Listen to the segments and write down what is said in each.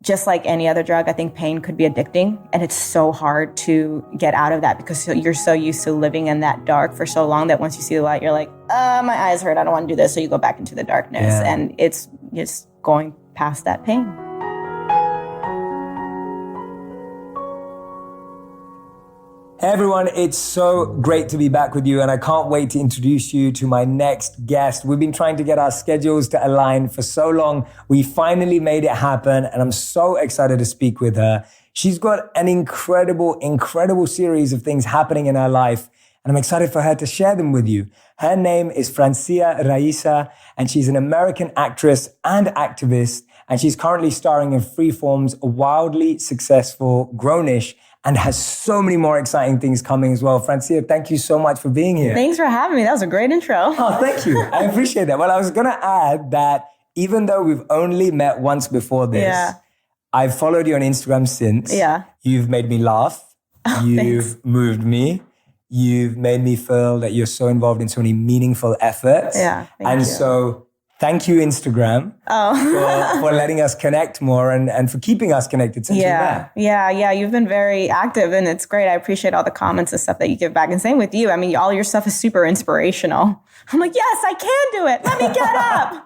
just like any other drug, I think pain could be addicting. And it's so hard to get out of that because you're so used to living in that dark for so long that once you see the light, you're like, my eyes hurt. I don't want to do this. So you go back into the darkness. Yeah. And it's just going past that pain. Hey everyone, it's so great to be back with you, and I can't wait to introduce you to my next guest. We've been trying to get our schedules to align for so long. We finally made it happen, and I'm so excited to speak with her. She's got an incredible series of things happening in her life, and I'm excited for her to share them with you. Her name is Francia Raisa, and she's an American actress and activist, and she's currently starring in Freeform's wildly successful Grownish, and has so many more exciting things coming as well. Francia, thank you so much for being here. Thanks for having me. That was a great intro. Oh, thank you. I appreciate that. Well, I was going to add that even though we've only met once before this, I've followed you on Instagram since. Yeah. You've made me laugh. You've moved me. You've made me feel that you're so involved in so many meaningful efforts. Yeah. And so thank you, Instagram, for letting us connect more and for keeping us connected since you're there. Yeah. You've been very active and it's great. I appreciate all the comments and stuff that you give back. And same with you. I mean, all your stuff is super inspirational. I'm like, yes, I can do it. Let me get up.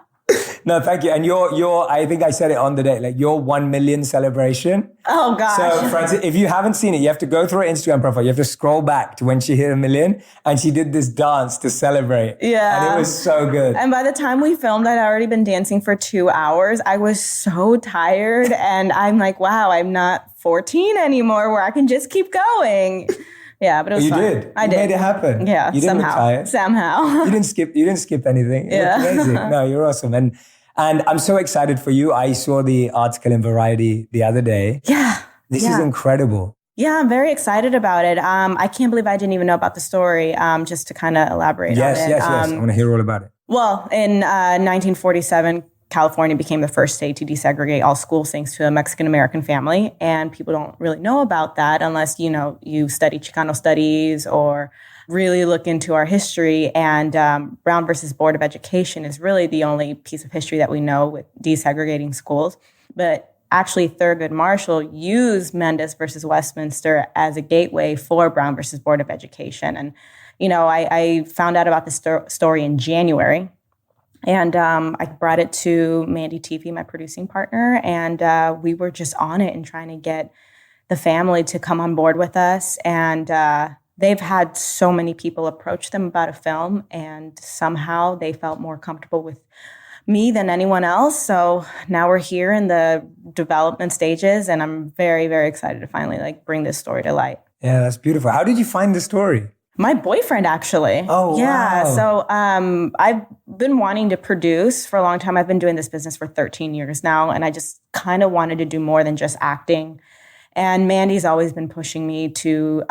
No, thank you. And your, I think I said it on the day, like your 1 million celebration. Oh gosh. So Francis, if you haven't seen it, you have to go through her Instagram profile. You have to scroll back to when she hit 1 million and she did this dance to celebrate. Yeah. And it was so good. And by the time we filmed, I'd already been dancing for 2 hours. I was so tired and I'm like, wow, I'm not 14 anymore where I can just keep going. Yeah, but it was fun. You did. I did. You made it happen. Yeah, you didn't retire. Somehow. You didn't skip anything. It looked amazing. No, you're awesome. And I'm so excited for you. I saw the article in Variety the other day. Yeah. This is incredible. Yeah, I'm very excited about it. I can't believe I didn't even know about the story, just to kind of elaborate on it. Yes. I want to hear all about it. Well, in 1947, California became the first state to desegregate all schools thanks to a Mexican-American family. And people don't really know about that unless, you study Chicano studies or really look into our history. And Brown versus Board of Education is really the only piece of history that we know with desegregating schools. But actually, Thurgood Marshall used Mendez versus Westminster as a gateway for Brown versus Board of Education. And, I found out about this story in January. And I brought it to Mandy TV, my producing partner, and we were just on it and trying to get the family to come on board with us. And they've had so many people approach them about a film, and somehow they felt more comfortable with me than anyone else. So now we're here in the development stages, and I'm very, very excited to finally bring this story to light. Yeah, that's beautiful. How did you find the story? My boyfriend, actually. Oh, yeah. wow. So I've been wanting to produce for a long time. I've been doing this business for 13 years now, and I just kind of wanted to do more than just acting. And Mandy's always been pushing me to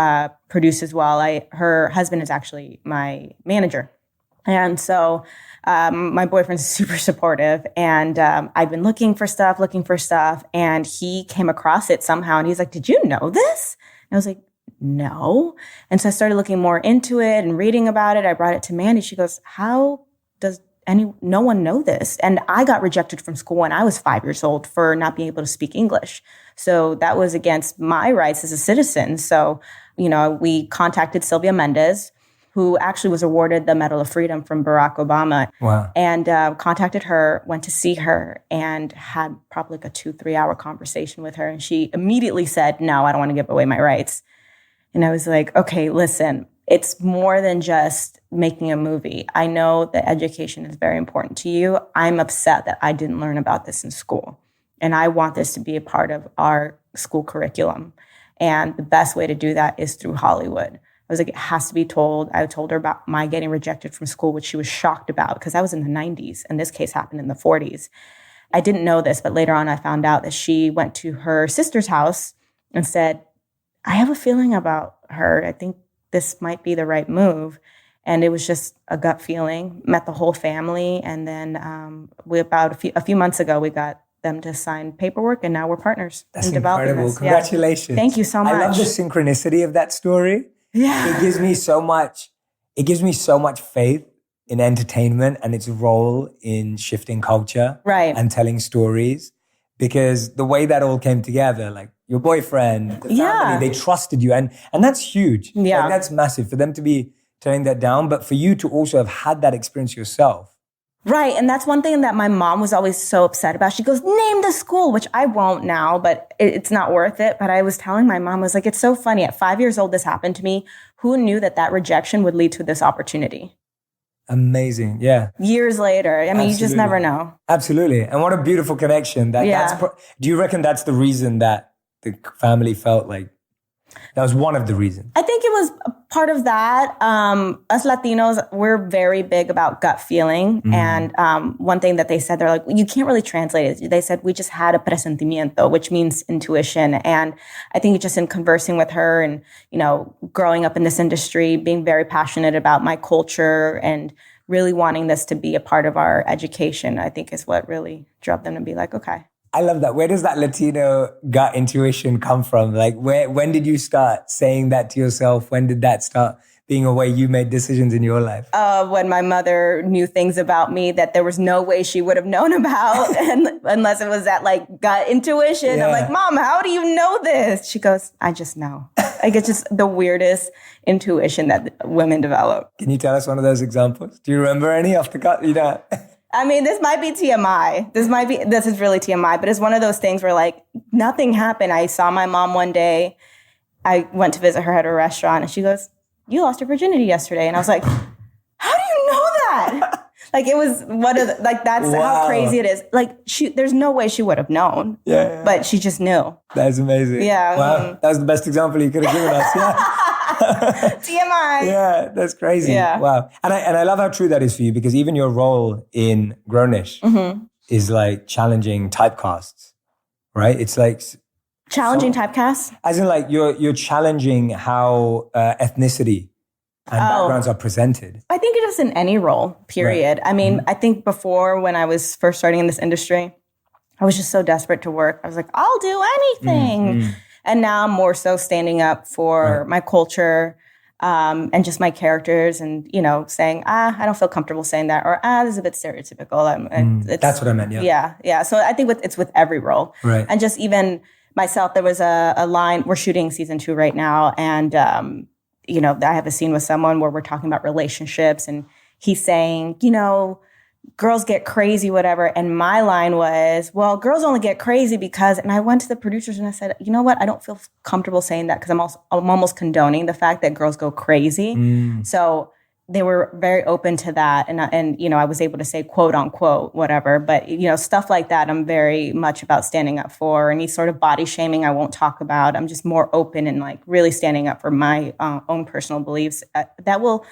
produce as well. Her husband is actually my manager. And so my boyfriend's super supportive. And I've been looking for stuff. And he came across it somehow. And he's like, did you know this? And I was like, no. And so I started looking more into it and reading about it. I brought it to Mandy. She goes, how does no one know this? And I got rejected from school when I was 5 years old for not being able to speak English. So that was against my rights as a citizen. So, we contacted Sylvia Mendez, who actually was awarded the Medal of Freedom from Barack Obama. Wow. And contacted her, went to see her, and had probably a 2-3 hour conversation with her. And she immediately said, no, I don't want to give away my rights. And I was like, okay, listen, it's more than just making a movie. I know that education is very important to you. I'm upset that I didn't learn about this in school. And I want this to be a part of our school curriculum. And the best way to do that is through Hollywood. I was like, it has to be told. I told her about my getting rejected from school, which she was shocked about because that was in the 90s. And this case happened in the 40s. I didn't know this, but later on I found out that she went to her sister's house and said, I have a feeling about her. I think this might be the right move. And it was just a gut feeling. Met the whole family. And then a few months ago, we got them to sign paperwork, and now we're partners. That's incredible. Congratulations. Yeah. Thank you so much. I love the synchronicity of that story. Yeah. It gives me so much faith in entertainment and its role in shifting culture right. and telling stories. because the way that all came together, like your boyfriend, the family, they trusted you. And that's huge. Yeah. Like, that's massive for them to be turning that down, but for you to also have had that experience yourself. Right. And that's one thing that my mom was always so upset about. She goes, name the school, which I won't now, but it's not worth it. But I was telling my mom, I was like, it's so funny. At 5 years old, this happened to me. Who knew that rejection would lead to this opportunity? Amazing. Yeah. Years later. I mean, you just never know. Absolutely. And what a beautiful connection. Do you reckon that's the reason that the family felt like that was one of the reasons? I think it was a part of that. Us Latinos, we're very big about gut feeling. And one thing that they said, they're like, you can't really translate it. They said, we just had a presentimiento, which means intuition. And I think just in conversing with her and, growing up in this industry, being very passionate about my culture and really wanting this to be a part of our education, I think is what really drove them to be like, okay. I love that. Where does that Latino gut intuition come from? Like, when did you start saying that to yourself? When did that start being a way you made decisions in your life? When my mother knew things about me that there was no way she would have known about, and unless it was that gut intuition. Yeah. I'm like, Mom, how do you know this? She goes, I just know. It's just the weirdest intuition that women develop. Can you tell us one of those examples? Do you remember any off the gut? I mean, this might be TMI. This is really TMI, but it's one of those things where nothing happened. I saw my mom one day. I went to visit her at a restaurant and she goes, you lost your virginity yesterday. And I was like, how do you know that? It was one of that's wow. How crazy it is. There's no way she would have known. Yeah. But she just knew. That's amazing. Yeah. Wow. That was the best example you could have given us. Yeah. TMI. Yeah, that's crazy. Yeah. Wow. And I love how true that is for you, because even your role in Grownish is challenging typecasts, right? It's challenging typecasts? As in you're challenging how ethnicity and backgrounds are presented. I think it is in any role, period. Right. I mean, I think before, when I was first starting in this industry, I was just so desperate to work. I was like, I'll do anything. And now I'm more so standing up for my culture and just my characters and, saying, I don't feel comfortable saying that, or this is a bit stereotypical. That's what I meant, yeah. Yeah. So I think it's with every role. Right. And just even myself, there was a line, we're shooting season 2 right now. And, I have a scene with someone where we're talking about relationships and he's saying, girls get crazy, whatever. And my line was, well, girls only get crazy because, and I went to the producers and I said, you know what? I don't feel comfortable saying that because I'm almost condoning the fact that girls go crazy. So they were very open to that. And I was able to say quote unquote, whatever. But, stuff like that, I'm very much about standing up for. Any sort of body shaming, I won't talk about. I'm just more open and really standing up for my own personal beliefs that will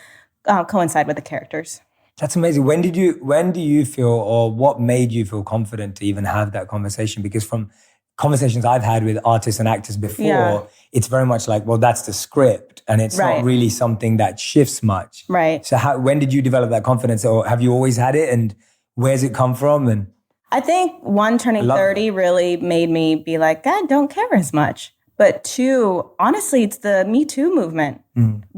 coincide with the characters. That's amazing. When do you feel, or what made you feel confident to even have that conversation? Because from conversations I've had with artists and actors before, it's very much that's the script and it's not really something that shifts much. Right. So when did you develop that confidence, or have you always had it, and where's it come from? And I think turning 30 really made me be like, God, don't care as much. But 2, honestly, it's the MeToo movement.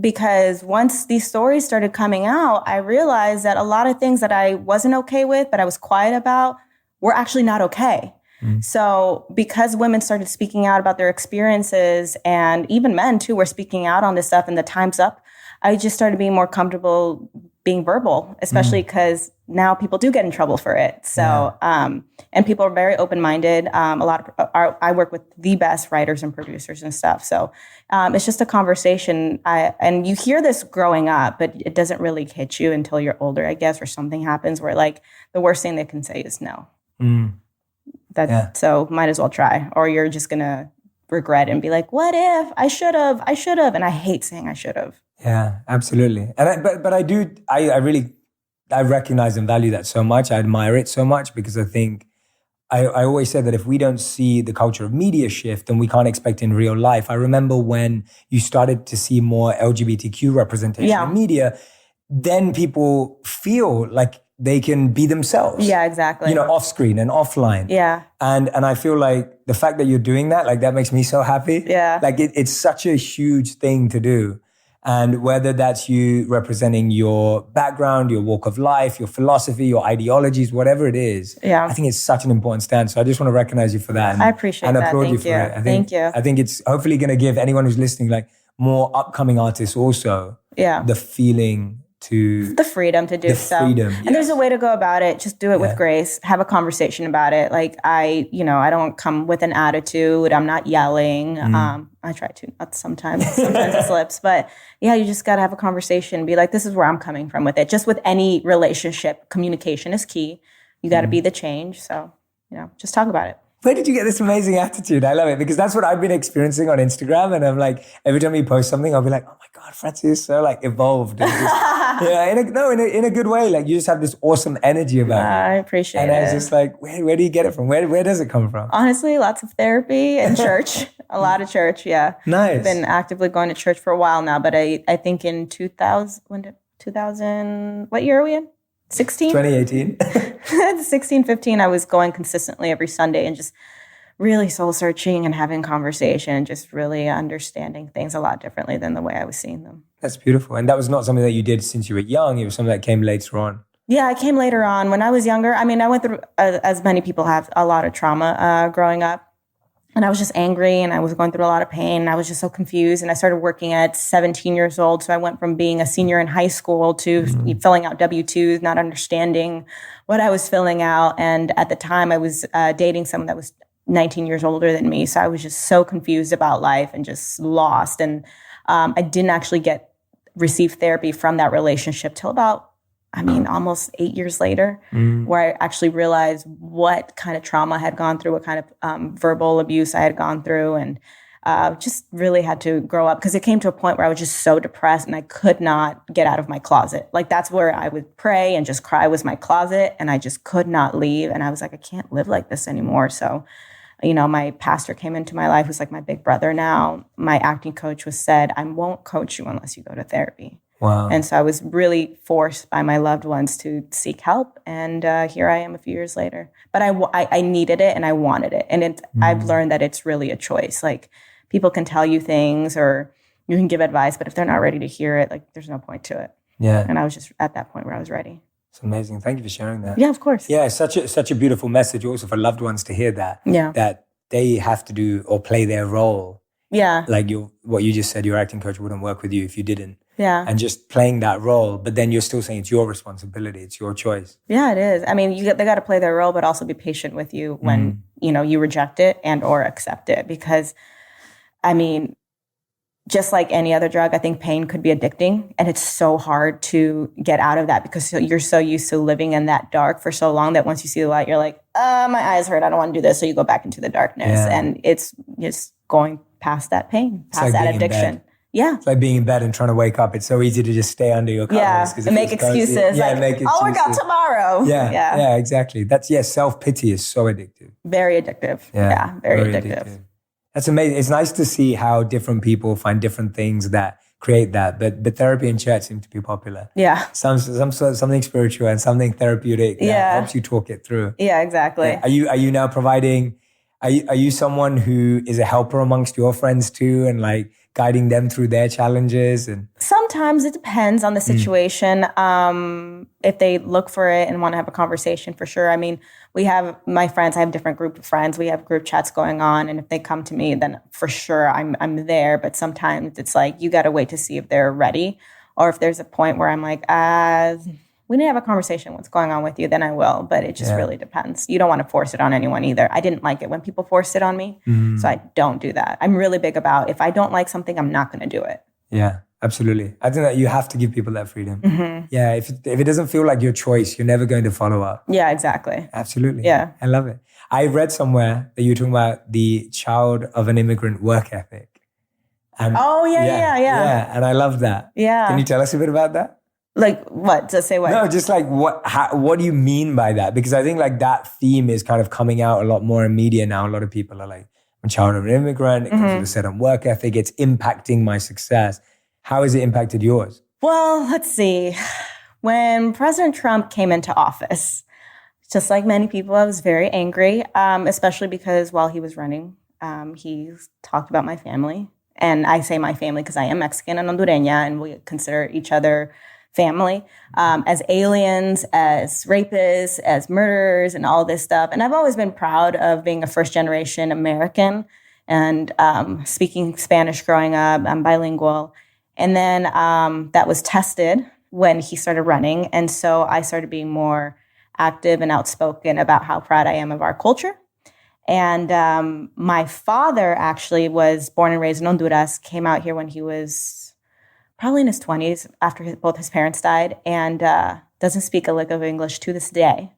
Because once these stories started coming out, I realized that a lot of things that I wasn't okay with, but I was quiet about, were actually not okay. So because women started speaking out about their experiences, and even men too were speaking out on this stuff, and the time's up, I just started being more comfortable being verbal, especially because now people do get in trouble for it. So, and people are very open-minded. I work with the best writers and producers and stuff. So it's just a conversation. And you hear this growing up, but it doesn't really hit you until you're older, I guess, or something happens where the worst thing they can say is no. So might as well try, or you're just going to regret and be like, what if I should have, and I hate saying I should have. Yeah, absolutely. And I recognize and value that so much. I admire it so much, because I think I always said that if we don't see the culture of media shift, then we can't expect in real life. I remember when you started to see more LGBTQ representation in media, then people feel like they can be themselves. Yeah, exactly. Off screen and offline. Yeah. And I feel like the fact that you're doing that, that makes me so happy. Yeah. It's such a huge thing to do. And whether that's you representing your background, your walk of life, your philosophy, your ideologies, whatever it is, I think it's such an important stance. So I just want to recognize you for that. I appreciate that. And applaud you for it. Thank you. I think it's hopefully going to give anyone who's listening, like more upcoming artists also, the feeling to... the freedom to do so. And there's a way to go about it. Just do it with grace. Have a conversation about it. Like I don't come with an attitude. I'm not yelling. I try to, not sometimes. Sometimes it slips. But yeah, you just got to have a conversation. Be like, this is where I'm coming from with it. Just with any relationship, communication is key. You got to be the change. So, just talk about it. Where did you get this amazing attitude? I love it because that's what I've been experiencing on Instagram. And I'm like, every time you post something, I'll be like, oh my God, Francia is so like evolved. And just, in a good way. Like you just have this awesome energy about it. I appreciate it. And I was just like, where do you get it from? Where does it come from? Honestly, lots of therapy and church. A lot of church, yeah. Nice. I've been actively going to church for a while now, but I think in 2000, what year are we in? 16? 2018. 16, 15, I was going consistently every Sunday and just really soul searching and having conversation, just really understanding things a lot differently than the way I was seeing them. That's beautiful. And that was not something that you did since you were young. It was something that came later on. Yeah, I came later on. When I was younger, I mean, I went through, as many people have, a lot of trauma growing up. And I was just angry and I was going through a lot of pain. And I was just so confused. And I started working at 17 years old. So I went from being a senior in high school to filling out W-2s, not understanding what I was filling out. And at the time I was dating someone that was 19 years older than me. So I was just so confused about life and just lost. And I didn't actually receive therapy from that relationship till about, almost 8 years later, where I actually realized what kind of trauma I had gone through, what kind of verbal abuse I had gone through, and just really had to grow up because it came to a point where I was just so depressed and I could not get out of my closet. Like that's where I would pray and just cry was my closet, and I just could not leave. And I was like, I can't live like this anymore. So, my pastor came into my life, who's like my big brother now. My acting coach said, I won't coach you unless you go to therapy. Wow. And so I was really forced by my loved ones to seek help. And here I am a few years later. But I needed it and I wanted it. And I've learned that it's really a choice. Like people can tell you things or you can give advice, but if they're not ready to hear it, like there's no point to it. Yeah. And I was just at that point where I was ready. It's amazing. Thank you for sharing that. Yeah, of course. Yeah, such a beautiful message also for loved ones to hear that. Yeah. That they have to do or play their role. Yeah. Like what you just said, your acting coach wouldn't work with you if you didn't. Yeah. And just playing that role, but then you're still saying it's your responsibility, it's your choice. Yeah, it is. I mean, they got to play their role, but also be patient with you when, you reject it and or accept it. Because, just like any other drug, I think pain could be addicting. And it's so hard to get out of that because you're so used to living in that dark for so long that once you see the light, you're like, my eyes hurt. I don't want to do this. So you go back into the darkness. Yeah. And it's just going past that pain, past that addiction. Yeah. It's like being in bed and trying to wake up. It's so easy to just stay under your covers. Yeah, and make excuses. Yeah, make excuses. I'll work out tomorrow. Yeah, exactly. Self-pity is so addictive. Very addictive. Yeah, very addictive. That's amazing. It's nice to see how different people find different things that create that. But therapy and church seem to be popular. Yeah. Something spiritual and something therapeutic that helps you talk it through. Yeah, exactly. Are you now providing, are you someone who is a helper amongst your friends too and like guiding them through their challenges? And sometimes it depends on the situation. If they look for it and want to have a conversation, for sure. I mean, I have a different group of friends. We have group chats going on. And if they come to me, then for sure I'm there. But sometimes it's like, you got to wait to see if they're ready. Or if there's a point where I'm like, we need to have a conversation. What's going on with you? Then I will. But it just really depends. You don't want to force it on anyone either. I didn't like it when people forced it on me. So I don't do that. I'm really big about if I don't like something, I'm not going to do it. Yeah, absolutely. I think that you have to give people that freedom. Yeah, if it doesn't feel like your choice, you're never going to follow up. Yeah, exactly. Absolutely. Yeah. I love it. I read somewhere that you were talking about the child of an immigrant work ethic. And yeah. And I love that. Yeah. Can you tell us a bit about that? Like what? To say what? No, just like what do you mean by that? Because I think like that theme is kind of coming out a lot more in media now. A lot of people are like, I'm a child of an immigrant. It comes with a certain work ethic. It's impacting my success. How has it impacted yours? Well, let's see. When President Trump came into office, just like many people, I was very angry, especially because while he was running, he talked about my family. And I say my family because I am Mexican and Hondureña, and we consider each other family, as aliens, as rapists, as murderers, and all this stuff. And I've always been proud of being a first-generation American and speaking Spanish growing up. I'm bilingual. And then that was tested when he started running. And so I started being more active and outspoken about how proud I am of our culture. And my father actually was born and raised in Honduras, came out here when he was probably in his 20s after both his parents died, and doesn't speak a lick of English to this day.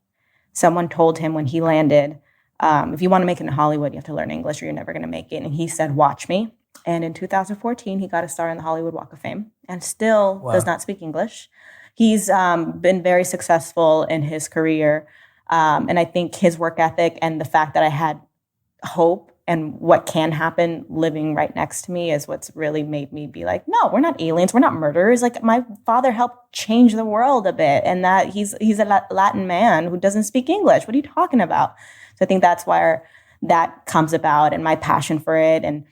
Someone told him when he landed, if you want to make it in Hollywood, you have to learn English or you're never going to make it. And he said, watch me. And in 2014, he got a star on the Hollywood Walk of Fame and still does not speak English. He's been very successful in his career. And I think his work ethic and the fact that I had hope and what can happen living right next to me is what's really made me be like, no, we're not aliens. We're not murderers. Like, my father helped change the world a bit, and that he's a Latin man who doesn't speak English. What are you talking about? So I think that's where that comes about, and my passion for it. And,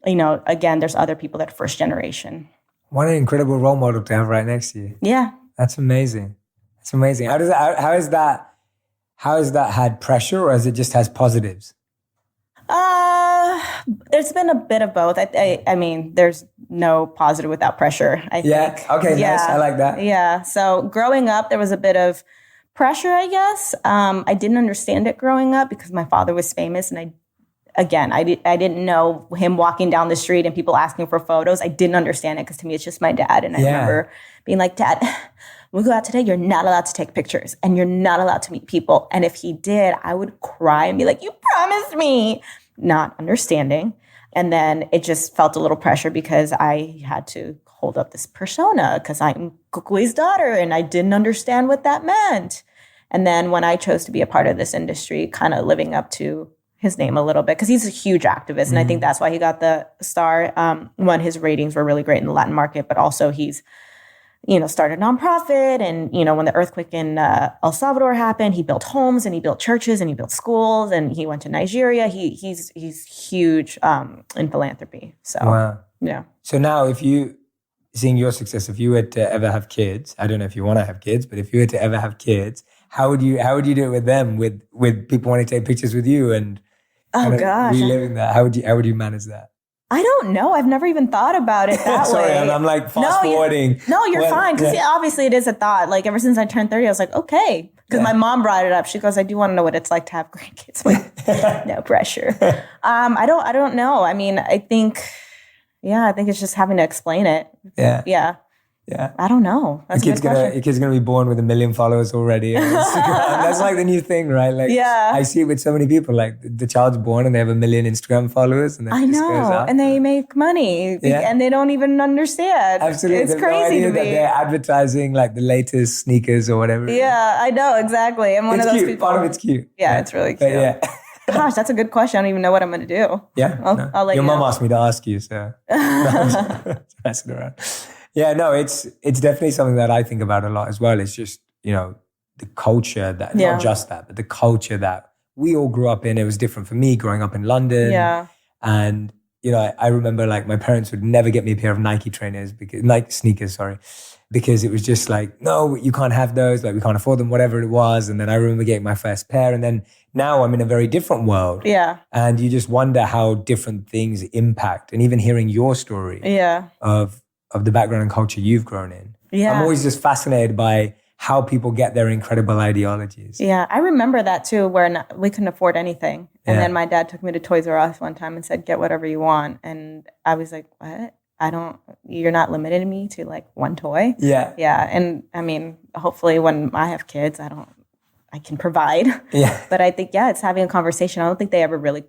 you know, again, there's other people that are first generation. What an incredible role model to have right next to you. Yeah. That's amazing. That's amazing. How has that had pressure, or has it just has positives? There's been a bit of both. I mean, there's no positive without pressure, I think. Okay, yeah. Nice. I like that. Yeah. So growing up, there was a bit of pressure, I guess. I didn't understand it growing up because my father was famous, and I didn't know him walking down the street and people asking for photos. I didn't understand it because to me, it's just my dad. And I remember being like, Dad, when we go out today, you're not allowed to take pictures and you're not allowed to meet people. And if he did, I would cry and be like, you promised me. Not understanding. And then it just felt a little pressure because I had to hold up this persona because I'm Kukui's daughter and I didn't understand what that meant. And then when I chose to be a part of this industry, kind of living up to his name a little bit, because he's a huge activist. And I think that's why he got the star. One, his ratings were really great in the Latin market, but also he's, started a nonprofit. And, when the earthquake in El Salvador happened, he built homes and he built churches and he built schools and he went to Nigeria. He's huge in philanthropy. So, wow. Yeah. So now seeing your success, if you were to ever have kids, I don't know if you want to have kids, but if you were to ever have kids, how would you do it with them, with people wanting to take pictures with you and reliving that? How would you manage that? I don't know. I've never even thought about it that way. Sorry, I'm like fast forwarding. You're fine. Because obviously it is a thought. Like ever since I turned 30, I was like, okay. Because my mom brought it up. She goes, I do want to know what it's like to have grandkids. I'm like, no pressure. I don't know. I mean, I think it's just having to explain it. Yeah. Yeah. Yeah. I don't know. That's your kid's gonna be born with 1 million followers already on Instagram. That's like the new thing, right? Like, I see it with so many people. Like the child's born and they have 1 million Instagram followers, and then it just goes up. And they make money, and they don't even understand. Absolutely, it's crazy to me. That they're advertising like the latest sneakers or whatever. Yeah, I know exactly. I'm one of those cute. people. Part of it's cute. Yeah, it's really cute. Gosh, that's a good question. I don't even know what I'm going to do. Yeah, I'll let your you know. mom asked me to ask you, so messing around. Yeah, no, it's definitely something that I think about a lot as well. It's just, the culture that, not just that, but the culture that we all grew up in. It was different for me growing up in London. Yeah. And, I remember like my parents would never get me a pair of Nike sneakers, because it was just like, no, you can't have those. Like we can't afford them, whatever it was. And then I remember getting my first pair. And then now I'm in a very different world. Yeah. And you just wonder how different things impact. And even hearing your story of the background and culture you've grown in. Yeah. I'm always just fascinated by how people get their incredible ideologies. Yeah, I remember that too, where we couldn't afford anything. And then my dad took me to Toys R Us one time and said, get whatever you want. And I was like, what? You're not limiting me to like one toy. Yeah. Yeah. And I mean, hopefully when I have kids, I can provide. Yeah. But I think, it's having a conversation. I don't think they ever really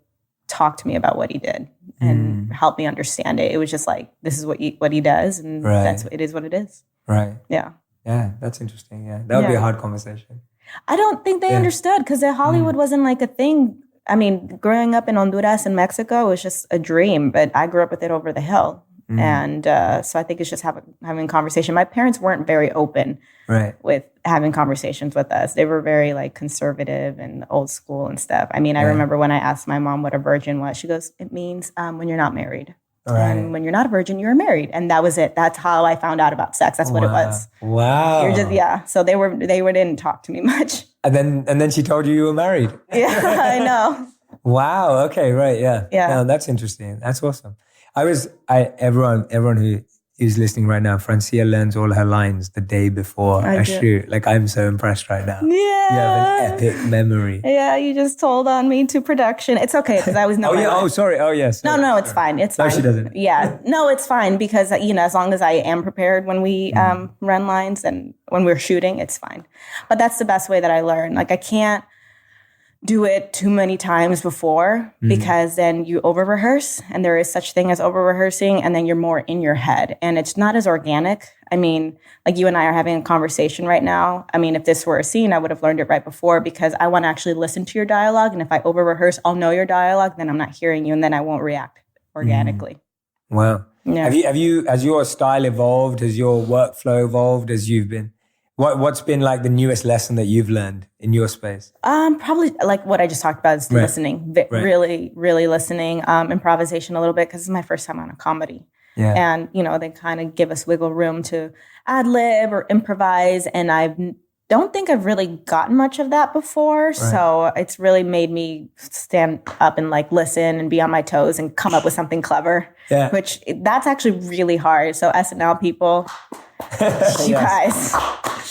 talked to me about what he did and helped me understand it. It was just like, this is what he does, and it is what it is. Right. Yeah. Yeah, that's interesting. Yeah, that would be a hard conversation. I don't think they understood because Hollywood wasn't like a thing. I mean, growing up in Honduras and Mexico was just a dream, but I grew up with it over the hill. And so I think it's just having a conversation. My parents weren't very open with having conversations with us. They were very like conservative and old school and stuff. I mean, I remember when I asked my mom what a virgin was, she goes, it means when you're not married. Right. And when you're not a virgin, you're married. And that was it. That's how I found out about sex. That's what it was. Wow. You're just, so they didn't talk to me much. And then she told you were married. Yeah, I know. Wow. Okay. Right. Yeah. Yeah. No, that's interesting. That's awesome. Everyone who is listening right now, Francia learns all her lines the day before a shoot. Like, I'm so impressed right now. Yeah. You have an epic memory. Yeah, you just told on me to production. It's okay because I was no. Oh yeah. Oh, sorry. Oh yes. No, it's fine. It's fine. No, she doesn't. Yeah. No, it's fine because, as long as I am prepared when we run lines and when we're shooting, it's fine. But that's the best way that I learn. Like, I can't do it too many times before because then you over rehearse, and there is such thing as over rehearsing, and then you're more in your head and it's not as organic. I mean, like you and I are having a conversation right now. I mean, if this were a scene, I would have learned it right before because I want to actually listen to your dialogue. And if I over rehearse, I'll know your dialogue, then I'm not hearing you and then I won't react organically. Wow. Yeah. Has your style evolved? Has your workflow evolved as you've been? What's been like the newest lesson that you've learned in your space? Probably like what I just talked about is listening, really, really listening, improvisation a little bit because it's my first time on a comedy. Yeah. And, they kind of give us wiggle room to ad lib or improvise. And I don't think I've really gotten much of that before. Right. So it's really made me stand up and like listen and be on my toes and come up with something clever, which that's actually really hard. So SNL people, you guys.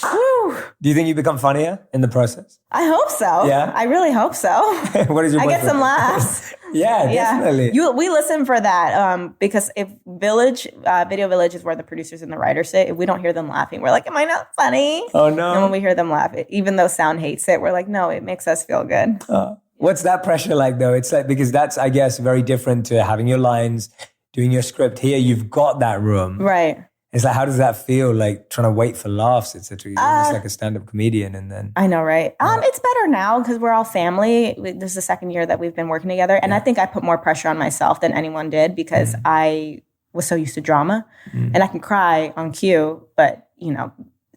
Woo. Do you think you become funnier in the process? I hope so. Yeah? I really hope so. What is your I get some laughs. Yeah, definitely. We listen for that because if Video Village is where the producers and the writers sit, if we don't hear them laughing, we're like, am I not funny? Oh, no. And when we hear them laugh, even though sound hates it, we're like, no, it makes us feel good. What's that pressure like, though? It's like, because that's, I guess, very different to having your lines, doing your script. Here, you've got that room. Right. It's like, how does that feel? Like trying to wait for laughs, etc. You're almost like a stand-up comedian, and then I know, right? It's better now because we're all family. This is the second year that we've been working together, and I think I put more pressure on myself than anyone did because I was so used to drama, and I can cry on cue, but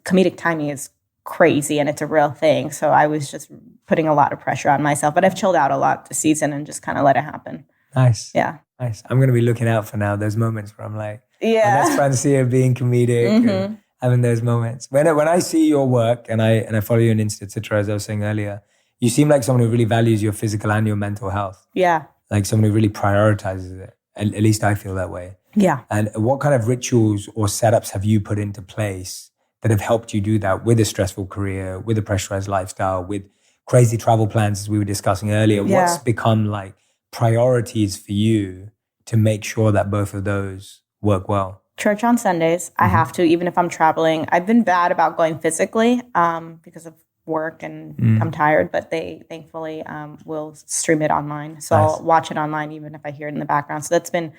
comedic timing is crazy and it's a real thing. So I was just putting a lot of pressure on myself, but I've chilled out a lot this season and just kind of let it happen. Nice, yeah, nice. I'm gonna be looking out for now those moments where I'm like. Yeah, and that's Francia being comedic and having those moments. When I see your work and I follow you on Insta, etc., as I was saying earlier, you seem like someone who really values your physical and your mental health. Yeah. Like someone who really prioritizes it. At least I feel that way. Yeah. And what kind of rituals or setups have you put into place that have helped you do that with a stressful career, with a pressurized lifestyle, with crazy travel plans, as we were discussing earlier? Yeah. What's become like priorities for you to make sure that both of those work well? Church on Sundays. I have to, even if I'm traveling. I've been bad about going physically because of work and I'm tired, but they thankfully will stream it online. So I'll watch it online even if I hear it in the background. So that's been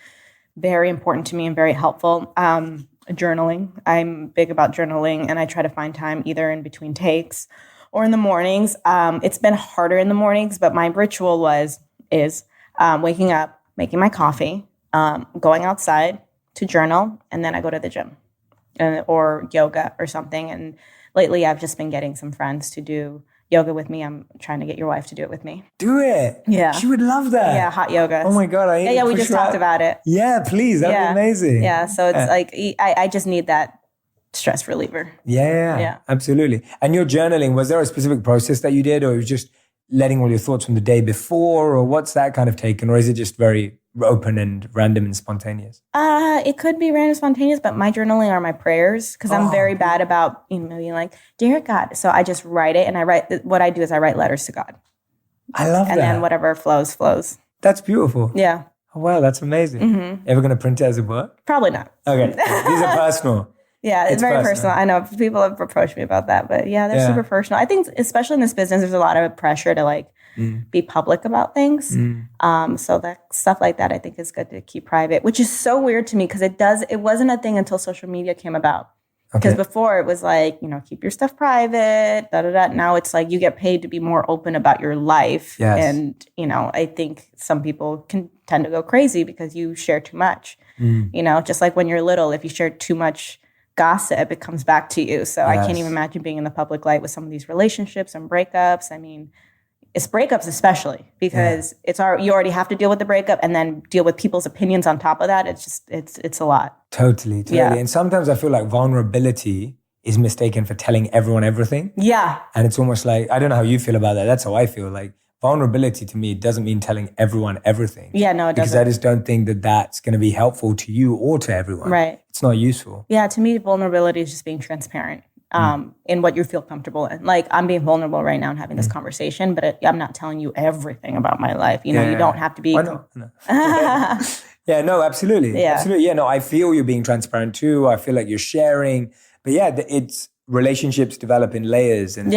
very important to me and very helpful. Journaling. I'm big about journaling and I try to find time either in between takes or in the mornings. It's been harder in the mornings, but my ritual is waking up, making my coffee, going outside, to journal, and then I go to the gym or yoga or something. And lately I've just been getting some friends to do yoga with me. I'm trying to get your wife to do it with me. Do it. Yeah. She would love that. Yeah, hot yoga. Oh my God. We just talked about it. Yeah, please. That'd be amazing. Yeah, so it's like, I just need that stress reliever. Yeah, absolutely. And your journaling, was there a specific process that you did, or it was just letting all your thoughts from the day before, or what's that kind of taken, or is it just very open and random and spontaneous? It could be random, spontaneous, but my journaling are my prayers because I'm very bad about being like, dear God. So I just write it, and what I do is I write letters to God. I love that. And then whatever flows. That's beautiful. Yeah. Oh, wow, that's amazing. Ever going to print it as a book? Probably not. Okay. These are personal. Yeah, it's very personal. I know people have approached me about that, but they're super personal. I think especially in this business, there's a lot of pressure to be public about things. So that stuff like that, I think is good to keep private, which is so weird to me because it wasn't a thing until social media came about. Because before it was like, keep your stuff private, Now it's like you get paid to be more open about your life. Yes. And, I think some people can tend to go crazy because you share too much. Just like when you're little, if you share too much gossip, it comes back to you. So I can't even imagine being in the public light with some of these relationships and breakups. I mean, it's breakups especially, because you already have to deal with the breakup and then deal with people's opinions on top of that. It's just, it's a lot. Totally. Yeah. And sometimes I feel like vulnerability is mistaken for telling everyone everything. Yeah. And it's almost like, I don't know how you feel about that. That's how I feel. Like vulnerability to me doesn't mean telling everyone everything. Yeah, no, it doesn't. Because I just don't think that that's going to be helpful to you or to everyone. Right. It's not useful. Yeah, to me, vulnerability is just being transparent in what you feel comfortable in. Like, I'm being vulnerable right now and having this conversation, but I'm not telling you everything about my life. You know, you don't have to be. I know. Yeah, no, absolutely. Yeah. Absolutely. Yeah, no, I feel you're being transparent too. I feel like you're sharing. But yeah, it's relationships develop in layers and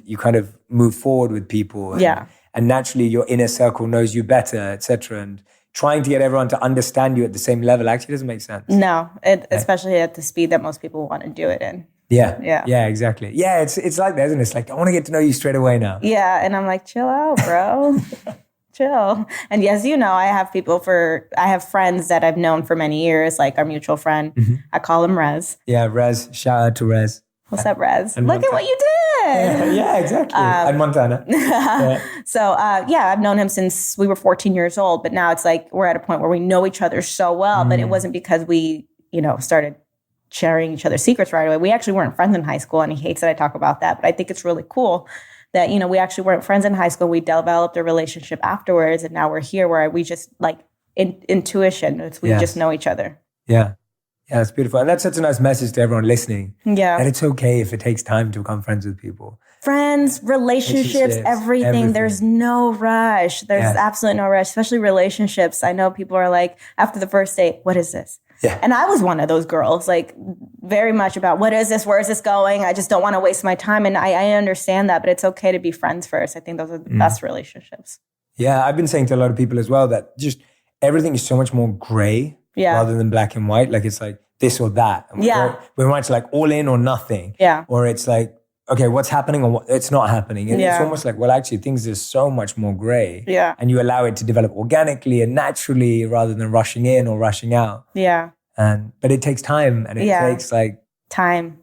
you kind of move forward with people. And naturally your inner circle knows you better, etc. And trying to get everyone to understand you at the same level actually doesn't make sense. No, especially at the speed that most people want to do it in. Yeah, exactly. Yeah, it's like that, isn't it? It's like, I want to get to know you straight away now. Yeah, and I'm like, chill out, bro. Chill. And as you know, I have friends that I've known for many years, like our mutual friend. I call him Rez. Yeah, Rez. Shout out to Rez. What's up, Rez? And Look at what you did. Yeah, exactly. And Montana. So, I've known him since we were 14 years old, but now it's like we're at a point where we know each other so well, but it wasn't because we, started sharing each other's secrets right away. We actually weren't friends in high school, and he hates that I talk about that, but I think it's really cool that, we actually weren't friends in high school. We developed a relationship afterwards, and now we're here where we just like intuition. We just know each other. Yeah. Yeah, that's beautiful. And that's such a nice message to everyone listening. Yeah. And it's okay if it takes time to become friends with people. Friends, relationships, everything. There's no rush. There's absolutely no rush, especially relationships. I know people are like, after the first date, what is this? Yeah. And I was one of those girls, like very much about what is this? Where is this going? I just don't want to waste my time. And I understand that, but it's okay to be friends first. I think those are the best relationships. Yeah. I've been saying to a lot of people as well that just everything is so much more gray rather than black and white. Like it's like this or that. And we're much like all in or nothing. Yeah. Or it's like, okay, what's happening or it's not happening. And it's almost like, well, actually things are so much more gray. Yeah. And you allow it to develop organically and naturally rather than rushing in or rushing out. Yeah. But it takes time and it takes like time.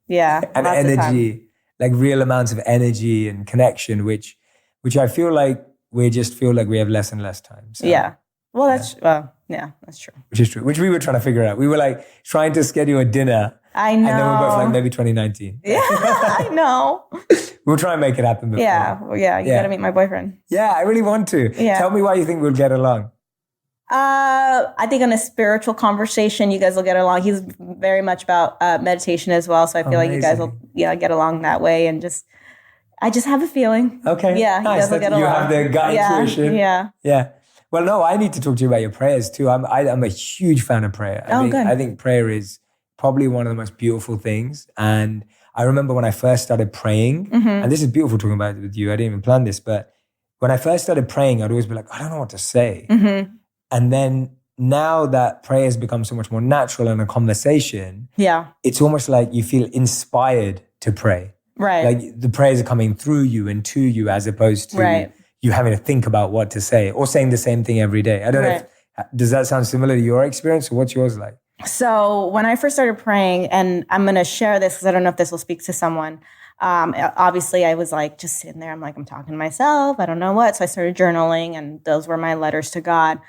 Yeah. And energy, like real amounts of energy and connection, which I feel like we just feel like we have less and less time. So, well, that's true. Which is true. Which we were trying to figure out. We were like trying to schedule a dinner. I know. And then we were both like, maybe 2019. Yeah, I know. We'll try and make it happen before. Yeah. You got to meet my boyfriend. Yeah, I really want to. Yeah. Tell me why you think we'll get along. I think on a spiritual conversation, you guys will get along. He's very much about meditation as well. So I feel like you guys will get along that way. And I just have a feeling. Okay. Yeah, nice. You guys will get along. You have the gut intuition. Yeah. Well, no, I need to talk to you about your prayers too. I'm a huge fan of prayer. Good. I think prayer is probably one of the most beautiful things. And I remember when I first started praying, and this is beautiful talking about it with you. I didn't even plan this, but when I first started praying, I'd always be like, I don't know what to say. And then now that prayer has become so much more natural and a conversation, it's almost like you feel inspired to pray. Right. Like the prayers are coming through you and to you as opposed to you having to think about what to say or saying the same thing every day. I don't know does that sound similar to your experience or what's yours like? So when I first started praying, and I'm going to share this because I don't know if this will speak to someone. Obviously I was like just sitting there. I'm like, I'm talking to myself. I don't know what. So I started journaling and those were my letters to God.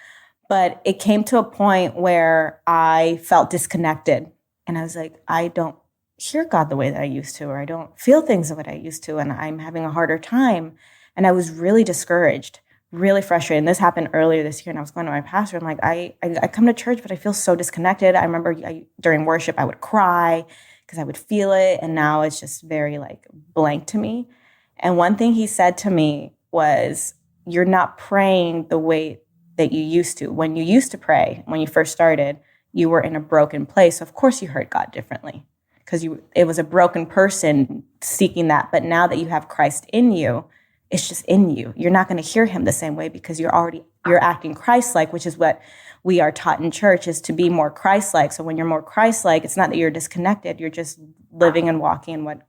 But it came to a point where I felt disconnected. And I was like, I don't hear God the way that I used to, or I don't feel things the way I used to. And I'm having a harder time. And I was really discouraged, really frustrated. And this happened earlier this year. And I was going to my pastor. I'm like, I come to church, but I feel so disconnected. I remember during worship, I would cry because I would feel it. And now it's just very like blank to me. And one thing he said to me was, you're not praying the way that you used to. When you used to pray, when you first started, you were in a broken place. Of course you heard God differently because it was a broken person seeking that. But now that you have Christ in you, it's just in you. You're not going to hear him the same way because you're acting Christ-like, which is what we are taught in church, is to be more Christ-like. So when you're more Christ-like, it's not that you're disconnected. You're just living and walking in what,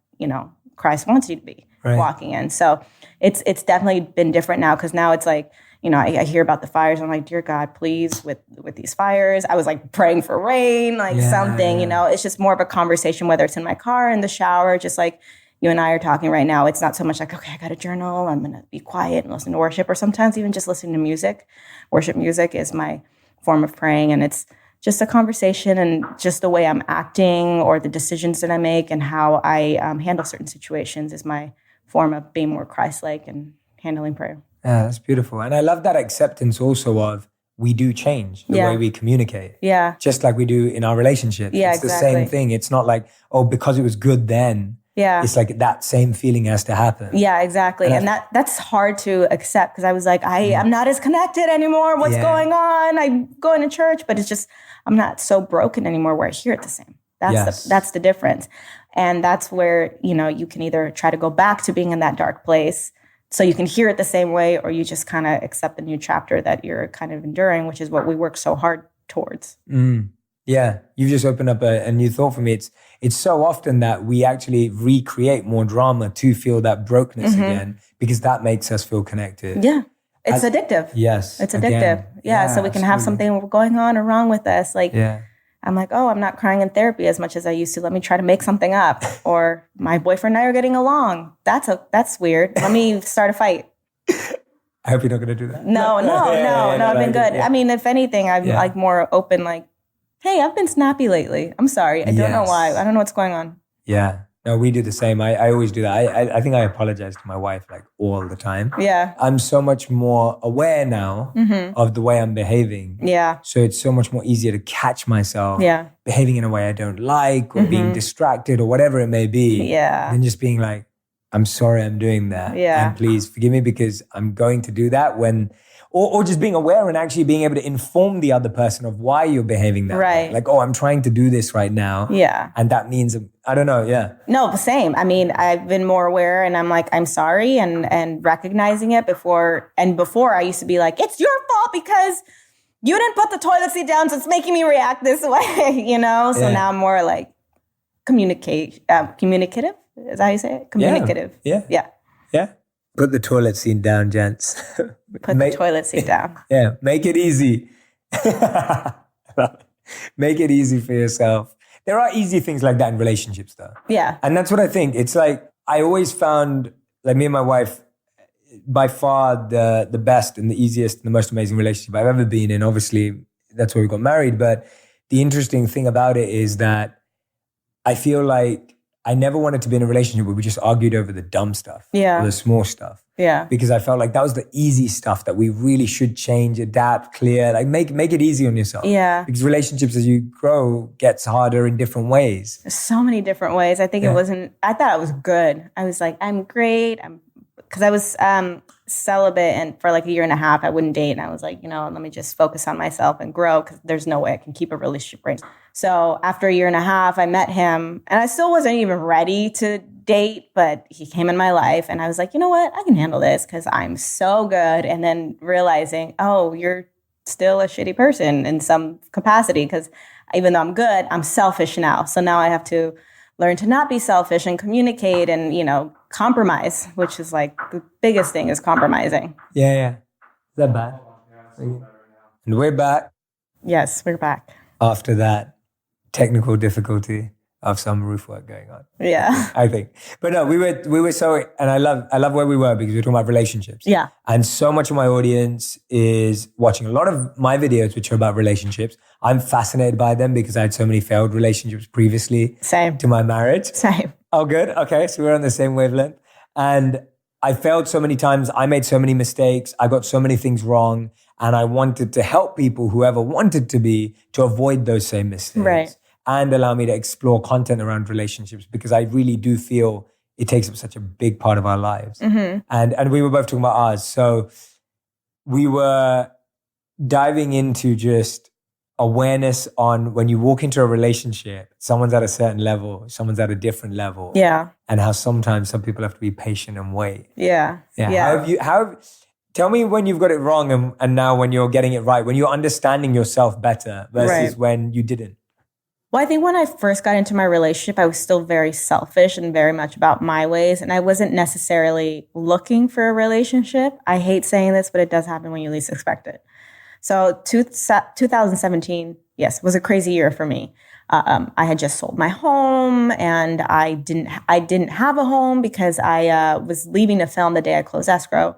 Christ wants you to be walking in. So it's definitely been different now because now it's like, I hear about the fires. I'm like, dear God, please, with these fires. I was like praying for rain, something, it's just more of a conversation, whether it's in my car, in the shower, just like, you and I are talking right now, it's not so much like, okay, I got to journal, I'm going to be quiet and listen to worship, or sometimes even just listening to music. Worship music is my form of praying, and it's just a conversation, and just the way I'm acting or the decisions that I make and how I handle certain situations is my form of being more Christ-like and handling prayer. Yeah, that's beautiful. And I love that acceptance also of we do change the way we communicate. Yeah. Just like we do in our relationships. Yeah, it's the same thing. It's not like, oh, because it was good then. Yeah. It's like that same feeling has to happen. Yeah, exactly. And that's hard to accept, because I was like, I'm not as connected anymore. What's going on? I'm going to church, but it's just, I'm not so broken anymore where I hear it the same. That's the difference. And that's where, you can either try to go back to being in that dark place so you can hear it the same way, or you just kind of accept the new chapter that you're kind of enduring, which is what we work so hard towards. Yeah, you've just opened up a new thought for me. It's so often that we actually recreate more drama to feel that brokenness again, because that makes us feel connected. Yeah, it's addictive. Yes. It's addictive. Yeah, so we can have something going on or wrong with us. Like, I'm like, oh, I'm not crying in therapy as much as I used to. Let me try to make something up. Or my boyfriend and I are getting along. That's weird. Let me start a fight. I hope you're not going to do that. No, I've been good. Yeah. I mean, if anything, I'm like more open, like, hey, I've been snappy lately. I'm sorry. I don't know why. I don't know what's going on. Yeah. No, we do the same. I always do that. I think I apologize to my wife like all the time. Yeah. I'm so much more aware now of the way I'm behaving. Yeah. So it's so much more easier to catch myself behaving in a way I don't like, or being distracted, or whatever it may be. Yeah. Than just being like, I'm sorry I'm doing that. Yeah. And please forgive me, because I'm going to do that when... Or just being aware and actually being able to inform the other person of why you're behaving that way. Like, oh, I'm trying to do this right now. Yeah. And that means, I don't know, No, the same. I mean, I've been more aware, and I'm like, I'm sorry, and recognizing it before. And before I used to be like, it's your fault because you didn't put the toilet seat down, so it's making me react this way, So now I'm more like communicative. Is that how you say it? Communicative. Yeah. Put the toilet seat down, gents. Put the toilet seat down. Yeah, make it easy. Make it easy for yourself. There are easy things like that in relationships, though. Yeah. And that's what I think. It's like, I always found, like, me and my wife, by far the best and the easiest and the most amazing relationship I've ever been in. Obviously, that's why we got married. But the interesting thing about it is that I feel like I never wanted to be in a relationship where we just argued over the dumb stuff. Or the small stuff. Yeah. Because I felt like that was the easy stuff that we really should change, adapt, clear, like make it easy on yourself. Yeah. Because relationships as you grow gets harder in different ways. There's so many different ways. I think I thought it was good. I was like, I'm great. Because I was celibate, and for like a year and a half, I wouldn't date. And I was like, let me just focus on myself and grow, because there's no way I can keep a relationship right now. So after a year and a half, I met him, and I still wasn't even ready to date, but he came in my life, and I was like, you know what? I can handle this because I'm so good. And then realizing, oh, you're still a shitty person in some capacity, because even though I'm good, I'm selfish now. So now I have to learn to not be selfish and communicate and, compromise, which is like the biggest thing is compromising. Yeah. Is that bad? And we're back. Yes, we're back. After that technical difficulty of some roof work going on. Yeah. I think. But no, we were so, and I love where we were, because we were talking about relationships. Yeah. And so much of my audience is watching a lot of my videos, which are about relationships. I'm fascinated by them because I had so many failed relationships previously. Same. To my marriage. Same. Oh, good. Okay. So we're on the same wavelength. And I failed so many times. I made so many mistakes. I got so many things wrong. And I wanted to help people, whoever wanted to avoid those same mistakes. Right. And allow me to explore content around relationships, because I really do feel it takes up such a big part of our lives. Mm-hmm. And we were both talking about ours. So we were diving into just awareness on when you walk into a relationship, someone's at a certain level, someone's at a different level. Yeah. And how sometimes some people have to be patient and wait. Yeah. Tell me when you've got it wrong and now when you're getting it right, when you're understanding yourself better versus when you didn't. Well, I think when I first got into my relationship, I was still very selfish and very much about my ways. And I wasn't necessarily looking for a relationship. I hate saying this, but it does happen when you least expect it. So 2017, yes, was a crazy year for me. I had just sold my home, and I didn't have a home because I was leaving to film the day I closed escrow.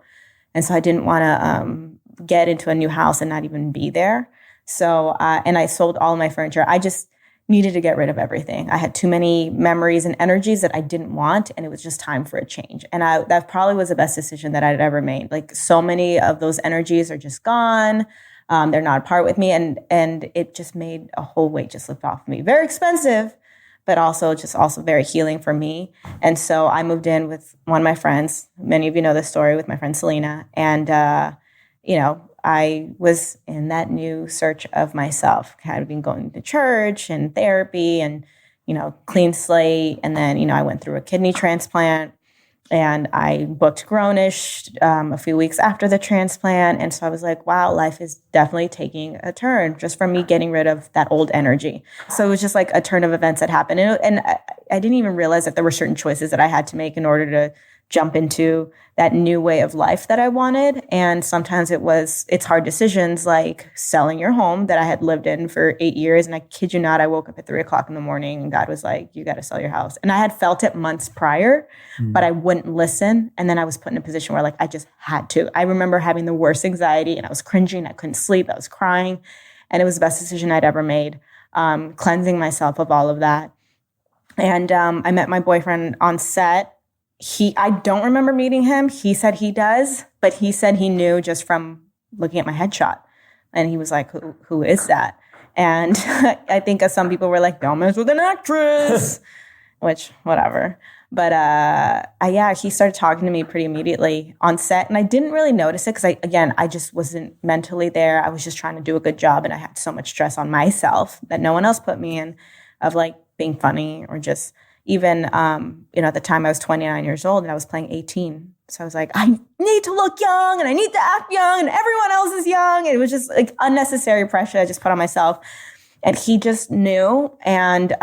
And so I didn't want to get into a new house and not even be there. So, and I sold all of my furniture. I just needed to get rid of everything. I had too many memories and energies that I didn't want, and it was just time for a change. And that probably was the best decision that I'd ever made. Like, so many of those energies are just gone. They're not a part with me, and it just made a whole weight just lift off me. Very expensive, but also very healing for me. And so I moved in with one of my friends. Many of you know this story, with my friend Selena. And I was in that new search of myself. I had been going to church and therapy and, clean slate. And then, I went through a kidney transplant, and I booked Grownish a few weeks after the transplant. And so I was like, wow, life is definitely taking a turn just from me getting rid of that old energy. So it was just like a turn of events that happened. And I didn't even realize that there were certain choices that I had to make in order to jump into that new way of life that I wanted. And sometimes it's hard decisions, like selling your home that I had lived in for 8 years. And I kid you not, I woke up at 3:00 in the morning and God was like, you got to sell your house. And I had felt it months prior, but I wouldn't listen. And then I was put in a position where I just had to. I remember having the worst anxiety, and I was cringing. I couldn't sleep. I was crying. And it was the best decision I'd ever made, cleansing myself of all of that. And I met my boyfriend on set. I don't remember meeting him. He said he does, but he said he knew just from looking at my headshot. And he was like, who is that? And I think some people were like, don't mess with an actress, which, whatever. But he started talking to me pretty immediately on set. And I didn't really notice it because, I just wasn't mentally there. I was just trying to do a good job. And I had so much stress on myself that no one else put me in, of being funny, or just even, at the time I was 29 years old and I was playing 18. So I was like, I need to look young and I need to act young and everyone else is young. And it was just unnecessary pressure I just put on myself. And he just knew. And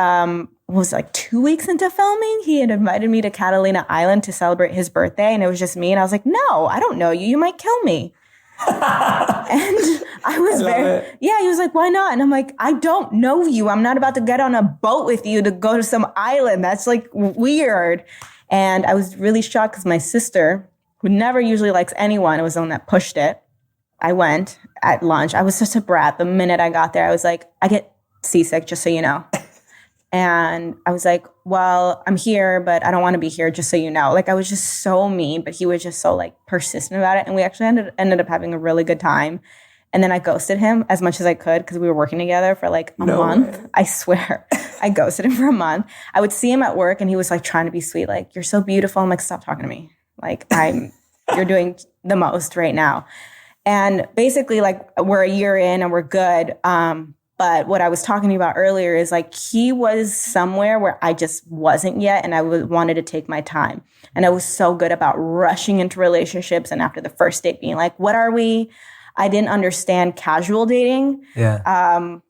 was 2 weeks into filming, he had invited me to Catalina Island to celebrate his birthday. And it was just me. And I was like, no, I don't know you. You might kill me. And I was he was like, why not? And I'm like, I don't know you. I'm not about to get on a boat with you to go to some island. That's weird. And I was really shocked because my sister, who never usually likes anyone, was the one that pushed it. I went at lunch. I was such a brat. The minute I got there, I was like, I get seasick, just so you know. And I was like, well, I'm here, but I don't want to be here, just so you know. I was just so mean, but he was just so persistent about it. And we actually ended up having a really good time. And then I ghosted him as much as I could because we were working together for a month. Way. I swear. I ghosted him for a month. I would see him at work and he was trying to be sweet. You're so beautiful. I'm like, stop talking to me. You're doing the most right now. And basically we're a year in and we're good. But what I was talking about earlier is he was somewhere where I just wasn't yet, and I wanted to take my time. And I was so good about rushing into relationships, and after the first date being like, what are we? I didn't understand casual dating. Yeah. Kind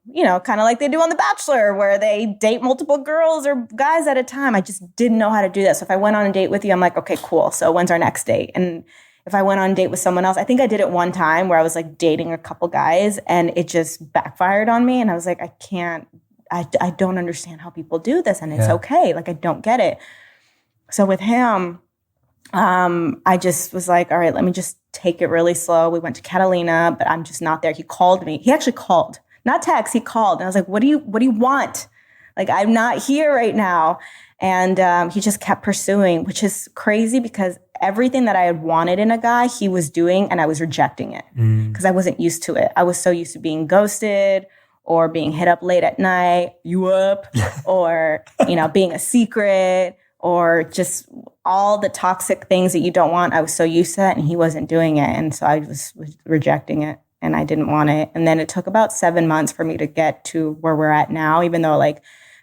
of like they do on The Bachelor, where they date multiple girls or guys at a time. I just didn't know how to do that. So if I went on a date with you, I'm like, okay, cool. So when's our next date? And if I went on a date with someone else, I think I did it one time where I was dating a couple guys and it just backfired on me. And I was like, I don't understand how people do this. And it's okay. I don't get it. So with him, I just was like, all right, let me just take it really slow. We went to Catalina, but I'm just not there. He called me. He actually called, not text. He called. And I was like, what do you want? I'm not here right now. And he just kept pursuing, which is crazy because everything that I had wanted in a guy, he was doing, and I was rejecting it because I wasn't used to it. I was so used to being ghosted or being hit up late at night, you up, or, being a secret, or just all the toxic things that you don't want. I was so used to that, and he wasn't doing it. And so I was rejecting it, and I didn't want it. And then it took about 7 months for me to get to where we're at now, even though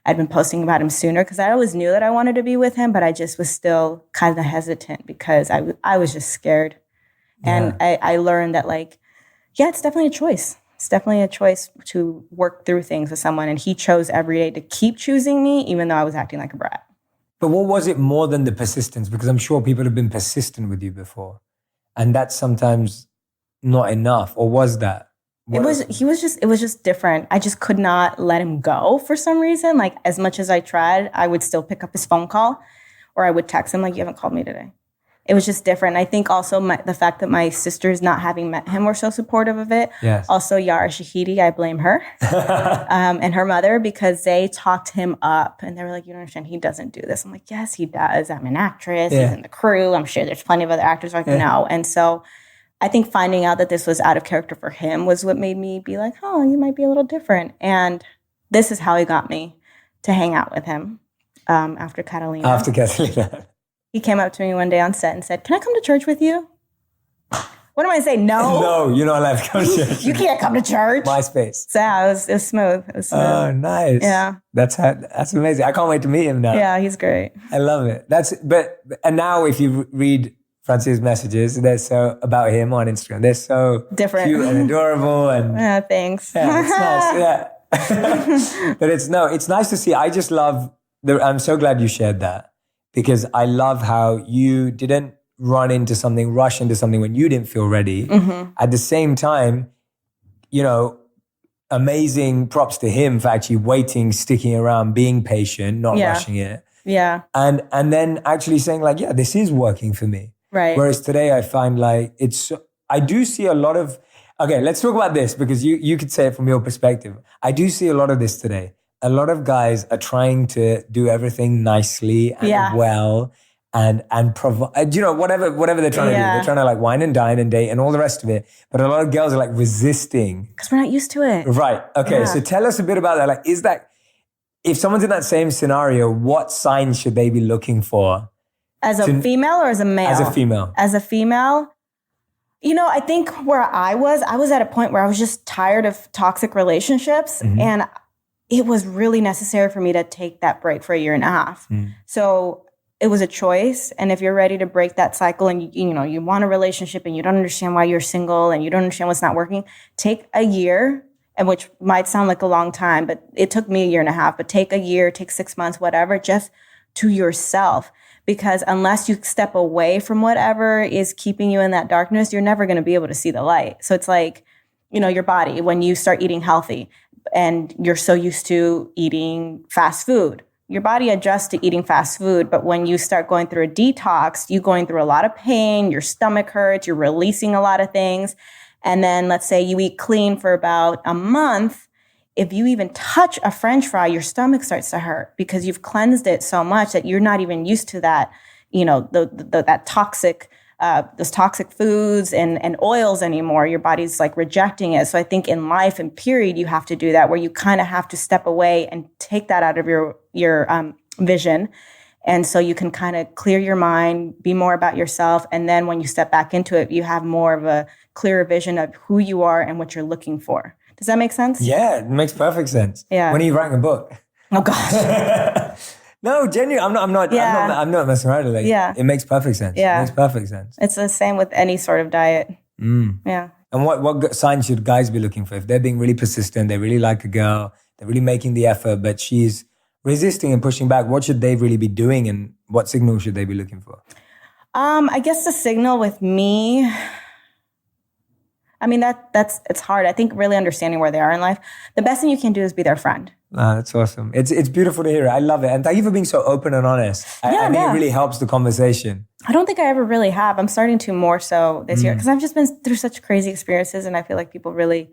I'd been posting about him sooner because I always knew that I wanted to be with him, but I just was still kind of hesitant because I was just scared. And I learned that it's definitely a choice. It's definitely a choice to work through things with someone. And he chose every day to keep choosing me, even though I was acting like a brat. But what was it more than the persistence? Because I'm sure people have been persistent with you before. And that's sometimes not enough. Or was that? It was just different. I just could not let him go for some reason. Like, as much as I tried, I would still pick up his phone call, or I would text him like, you haven't called me today. It was just different. I think also the fact that my sisters, not having met him, were so supportive of it. Yes. Also, Yara Shahidi, I blame her and her mother, because they talked him up and they were like, you don't understand, he doesn't do this. I'm like, yes, he does. I'm an actress. He's in the crew. I'm sure there's plenty of other actors like, no. And so I think finding out that this was out of character for him was what made me be like, oh, you might be a little different. And this is how he got me to hang out with him after Catalina. After Catalina. He came up to me one day on set and said, can I come to church with you? What am I saying? No. No, you're not allowed to come to church. You can't come to church. MySpace. So yeah, it was smooth. It was smooth. Oh, nice. Yeah. That's amazing. I can't wait to meet him now. Yeah, he's great. I love it. And now if you read Francia's messages, they're so about him on Instagram. They're so different, cute and adorable. And yeah, thanks. Yeah, it's nice. Yeah. But it's nice to see. I just love I'm so glad you shared that, because I love how you didn't rush into something when you didn't feel ready. Mm-hmm. At the same time, amazing props to him for actually waiting, sticking around, being patient, not rushing it. Yeah. And then actually saying like, yeah, this is working for me. Right. Whereas today I find like I do see a lot of, okay, let's talk about this, because you could say it from your perspective. I do see a lot of this today. A lot of guys are trying to do everything nicely and well and provide, whatever they're trying to do. They're trying to like wine and dine and date and all the rest of it. But a lot of girls are like resisting. Because we're not used to it. Right. Okay. So tell us a bit about that. Like, if someone's in that same scenario, what signs should they be looking for? As a female or as a male? As a female. As a female, I think where I was at a point where I was just tired of toxic relationships. Mm-hmm. And it was really necessary for me to take that break for 1.5 years. Mm. So it was a choice. And if you're ready to break that cycle and you want a relationship and you don't understand why you're single and you don't understand what's not working, take 1 year, and which might sound like a long time, but it took me 1.5 years, but take 1 year, take 6 months, whatever, just to yourself. Because unless you step away from whatever is keeping you in that darkness, you're never going to be able to see the light. So it's like, your body, when you start eating healthy and you're so used to eating fast food, your body adjusts to eating fast food. But when you start going through a detox, you're going through a lot of pain, your stomach hurts, you're releasing a lot of things. And then let's say you eat clean for about a month. If you even touch a French fry, your stomach starts to hurt because you've cleansed it so much that you're not even used to that, that toxic, those toxic foods and oils anymore. Your body's like rejecting it. So I think in life and period, you have to do that, where you kind of have to step away and take that out of your vision. And so you can kind of clear your mind, be more about yourself. And then when you step back into it, you have more of a clearer vision of who you are and what you're looking for. Does that make sense? Yeah, it makes perfect sense. Yeah. When are you writing a book? Oh gosh. No, genuinely, I'm not messing around. Like, it makes perfect sense. Yeah. It makes perfect sense. It's the same with any sort of diet. Mm. Yeah. And what signs should guys be looking for? If they're being really persistent, they really like a girl, they're really making the effort, but she's resisting and pushing back, what should they really be doing, and what signal should they be looking for? I guess the signal with me, I mean, it's hard. I think really understanding where they are in life, the best thing you can do is be their friend. That's awesome. It's beautiful to hear it. I love it. And thank you for being so open and honest. I think it really helps the conversation. I don't think I ever really have. I'm starting to more so this year because I've just been through such crazy experiences, and I feel like people really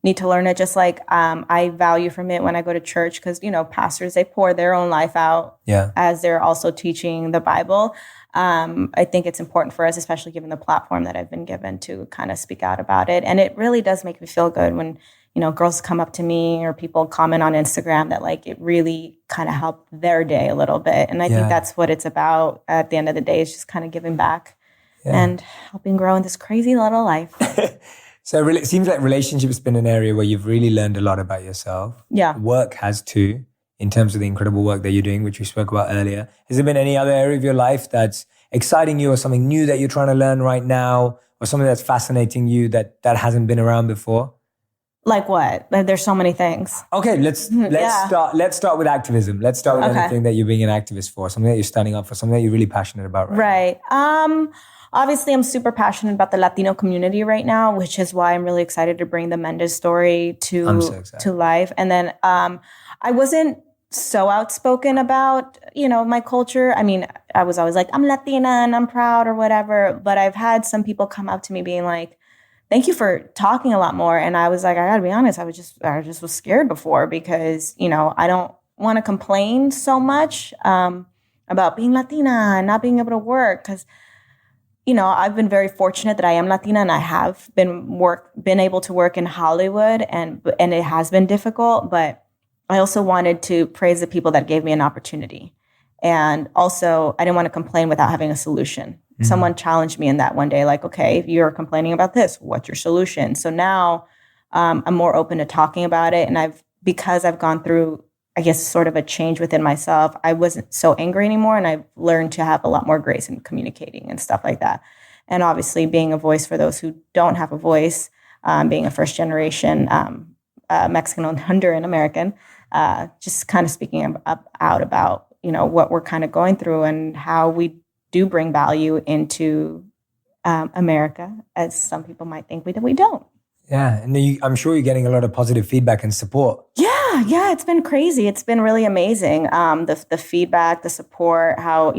need to learn it. Just like I value from it when I go to church, because, pastors, they pour their own life out as they're also teaching the Bible. I think it's important for us, especially given the platform that I've been given, to kind of speak out about it. And it really does make me feel good when, girls come up to me or people comment on Instagram that like it really kind of helped their day a little bit. And I think that's what it's about at the end of the day, is just kind of giving back and helping grow in this crazy little life. So it seems like relationships has been an area where you've really learned a lot about yourself. Yeah. Work has too, in terms of the incredible work that you're doing, which we spoke about earlier. Has there been any other area of your life that's exciting you, or something new that you're trying to learn right now, or something that's fascinating you that hasn't been around before? Like what? There's so many things. Okay, let's start with activism. Let's start with anything that you're being an activist for, something that you're standing up for, something that you're really passionate about. Right. obviously, I'm super passionate about the Latino community right now, which is why I'm really excited to bring the Mendez story to life. And then I wasn't so outspoken about, my culture. I mean, I was always like, I'm Latina and I'm proud or whatever. But I've had some people come up to me being like, thank you for talking a lot more. And I was like, I gotta be honest, I just was scared before because, I don't want to complain so much about being Latina and not being able to work because, I've been very fortunate that I am Latina and I have been able to work in Hollywood and it has been difficult, but I also wanted to praise the people that gave me an opportunity. And also, I didn't want to complain without having a solution. Mm-hmm. Someone challenged me in that one day, like, okay, if you're complaining about this, what's your solution? So now I'm more open to talking about it. And because I've gone through, I guess, sort of a change within myself, I wasn't so angry anymore. And I've learned to have a lot more grace in communicating and stuff like that. And obviously being a voice for those who don't have a voice, being a first generation Mexican and Honduran American, just kind of speaking out about, what we're kind of going through and how we do bring value into America, as some people might think we don't. Yeah, and I'm sure you're getting a lot of positive feedback and support. Yeah, it's been crazy. It's been really amazing. The feedback, the support, how,